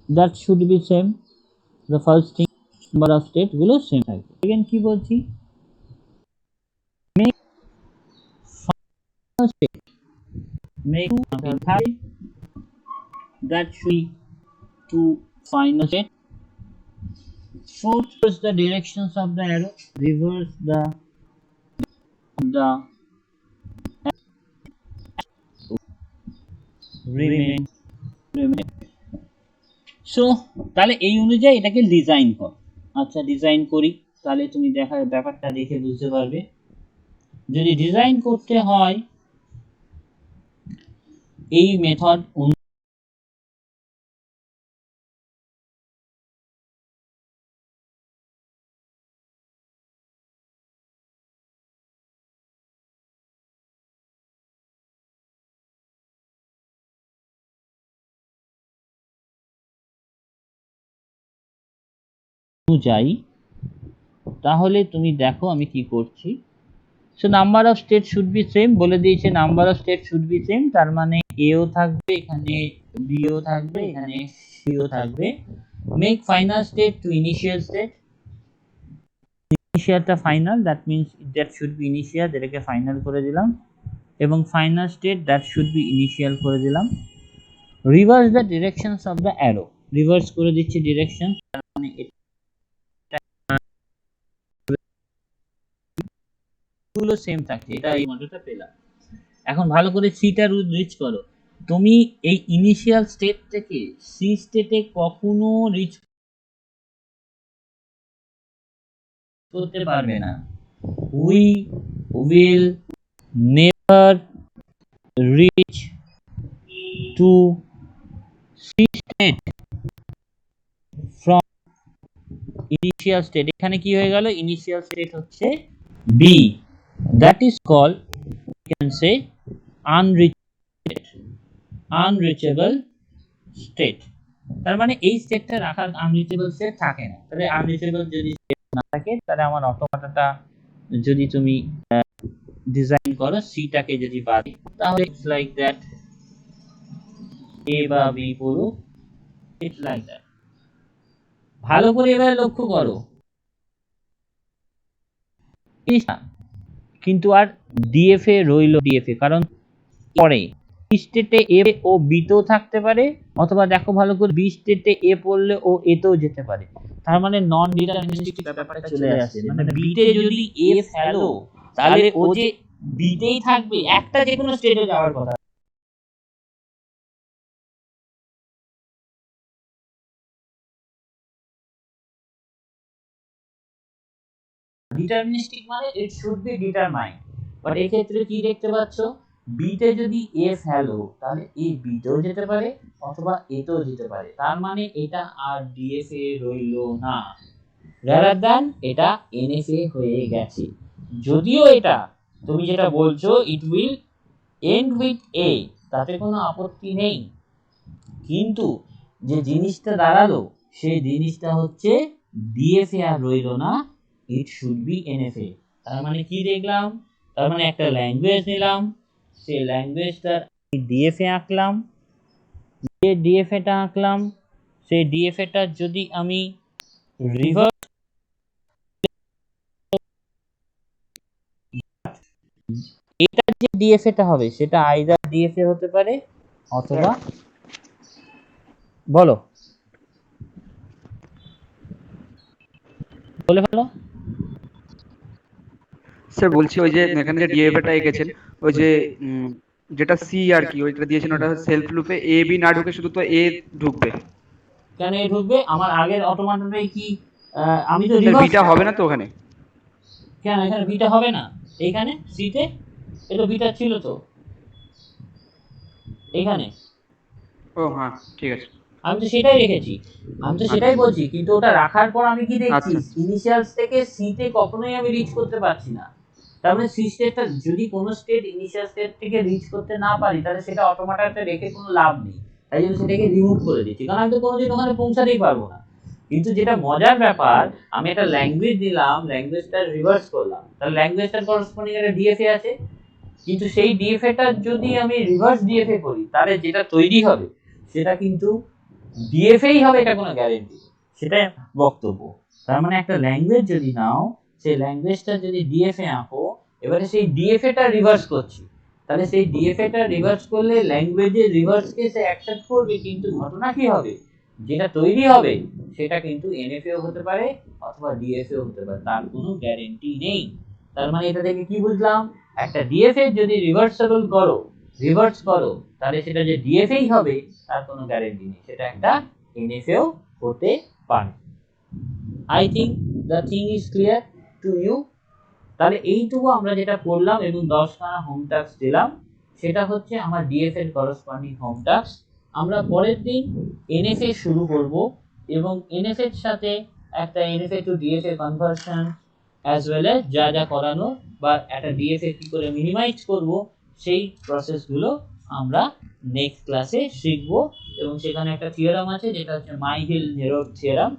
that should be same, the first thing number of state গুলো সেম থাকবে। again কি বলছি, make final state, make type that should be to final state. Fourth is the directions of the arrow, reverse the remain. So তাহলে এই অনুযায়ী এটাকে design কর। আচ্ছা ডিজাইন করি, তাহলে তুমি দেখার ব্যাপারটা দেখে বুঝতে পারবে। যদি ডিজাইন করতে হয় এই মেথড অনুযায়ী, তাহলে তুমি দেখো আমি কি করছি। So number of state should be same বলে দিয়েছে, number of state should be same, তার মানে এও থাকবে এখানে, বিও থাকবে এখানে, সিও থাকবে। Make final state to initial state, ইনিশিয়ালটা final, that means that should be initial, যেটাকে ফাইনাল করে দিলাম, এবং final state that should be initial করে দিলাম। Reverse the directions of the arrow, reverse করে দিচ্ছি ডিরেকশন, তার মানে গুলো সেম থাকছে, এটা এই মডেলটা পেলাম। এখন ভালো করে সিটা রিচ করো, তুমি এই ইনিশিয়াল স্টেট থেকে সি স্টেটে কখনো রিচ করতে পারবে না। We will never reach to C state from initial state. এখানে কি হয়ে গেল, ইনিশিয়াল স্টেট হচ্ছে B, that is called, you can say, unreachable state। তার মানে এই স্টেটটা রাখার আনরিচেবল স্টেট থাকে না। তাহলে আনরিচেবল যদি স্টেট না থাকে তাহলে আমার অটোমাটাটা যদি তুমি ডিজাইন করো সিটাকে যদি বাদ, তাহলে ইটস লাইক দ্যাট এ বা বি পড়ুক, ইটস লাইক দ্যাট। ভালো করে এবার লক্ষ্য করো, কিন্তু আর ডিএফএ রইল ডিএফএ, কারণ পরে বি স্টেটে এ ও বিতেও থাকতে পারে, অথবা দেখো ভালো করে বি স্টেটে এ পড়লে ও এতেও যেতে পারে। তার মানে নন ডিটারমিনিস্টিক ব্যাপারটা চলে আসছে, মানে বিতে যদি এ ফেলো তাহলে ও যে বিতেই থাকবে, একটা যে কোনো স্টেটে যাওয়ার কথা। ডিটারমিনিস্টিক মানে it should be determined, but এই ক্ষেত্রে কি দেখতে পাচ্ছ, বিতে যদি এ ফেলো তাহলে এ বিতেও যেতে পারে অথবা এতেও যেতে পারে, তার মানে এটা আর ডিএফএ রইল না, রাদার দ্যান এটা এনএফএ হয়ে গেছে। যদিও এটা তুমি যেটা বলছো it will end with A, তাতে কোনো আপত্তি নেই, কিন্তু যে জিনিসটা দাঁড়ালো সেই জিনিসটা হচ্ছে ডিএফএ আর রইল না, ইট শুড বি এনএফএ। তার মানে কি দেখলাম, তার মানে একটা ল্যাঙ্গুয়েজ নিলাম, সেই ল্যাঙ্গুয়েজটা ডিএফএ আঁকলাম, যে ডিএফএটা আঁকলাম সেই ডিএফএটা যদি আমি রিভার্স, এটা যে ডিএফএটা হবে সেটা আইদার ডিএফএ হতে পারে অথবা, বলো বলে ফেলো। স্যার বলছি ওই যে এখানে যে ডিএফএটা এঁকেছেন, ওই যে যেটা সি আর কি ওইটা দিয়েছেন, ওটা সেলফ লুপে এ বি না ঢুকে শুধু তো এ ঢুকবে, কেন এ ঢুকবে? আমার আগের অটোমাটাই কি আমি তো স্যার রিভার্স, বিটা হবে না তো ওখানে? কেন এখানে বিটা হবে না? এইখানে সিতে এটা বিটা ছিল তো এখানে, ও হ্যাঁ ঠিক আছে। আমি তো সেটাই রেখেছি, আমি তো সেটাই বলছি, কিন্তু ওটা রাখার পর আমি কি দেখছি, আচ্ছা। ইনিশিয়ালস থেকে সিতে কখনোই আমি রিচ করতে পারছি না। তার মানে সি স্টেটটা যদি কোনো স্টেট ইনিশিয়াল স্টেট থেকে রিচ করতে না পারি তাহলে সেটা অটোমাটাতে রেখে কোনো লাভ নেই, তাই জন্য সেটাকে রিমুভ করে দিচ্ছি, কারণ আমি তো কোনোদিন ওখানে পৌঁছাতেই পারবো না। কিন্তু যেটা মজার ব্যাপার, আমি একটা ল্যাঙ্গুয়েজ দিলাম, ল্যাঙ্গুয়েজটা রিভার্স করলাম, তাহলে ল্যাঙ্গুয়েজটার করসপন্ডিং একটা ডিএফএ আছে, কিন্তু সেই ডিএফএটা যদি আমি রিভার্স ডিএফএ করি তাহলে যেটা তৈরি হবে সেটা কিন্তু ডিএফএই হবে, এটা কোনো গ্যারেন্টি, সেটা বক্তব্য। তার মানে একটা ল্যাঙ্গুয়েজ যদি নাও, সেই ল্যাঙ্গুয়েজটা যদি ডিএফএ আঁকো, এবারে সেই ডিএফএটা রিভার্স করছি, তাহলে সেই ডিএফএটা রিভার্স করলে ল্যাঙ্গুয়েজের রিভার্সকে সে অ্যাকসেপ্ট করবে, কিন্তু ঘটনা কি হবে, যেটা তৈরি হবে সেটা কিন্তু এনএফএও হতে পারে অথবা ডিএফএও হতে পারে, তার কোনো গ্যারেন্টি নেই। তার মানে এটা থেকে কি বুঝলাম, একটা ডিএফএ যদি রিভার্স করো তাহলে সেটা যে ডিএফএই হবে তার কোনো গ্যারেন্টি নেই, সেটা একটা এনএফএও হতে পারে। I think the thing is clear to you. তাহলে এইটুকু আমরা যেটা করলাম এবং 10খানা হোম টাস্ক দিলাম, সেটা হচ্ছে আমার ডিএফ এর করসপন্ডিং হোম টাস্ক। আমরা পরের দিন এনএফএ শুরু করব এবং এনএফএ এর সাথে একটা NFA to DFA conversion as well as যা যা করানো বা একটা ডিএফএ কি করে মিনিমাইজ করব সেই প্রসেসগুলো আমরা নেক্সট ক্লাসে শিখব, এবং সেখানে একটা থিওরাম আছে যেটা হচ্ছে মাইকেল-নেরোর থিওরাম,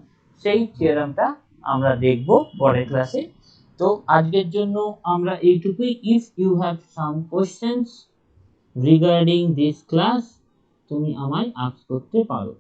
সেই থিওরামটা আমরা দেখব পরের ক্লাসে। তো আজকের জন্য আমরা এইটুকুই। If you have some questions regarding this class তুমি আমায় আস্ক করতে পারো।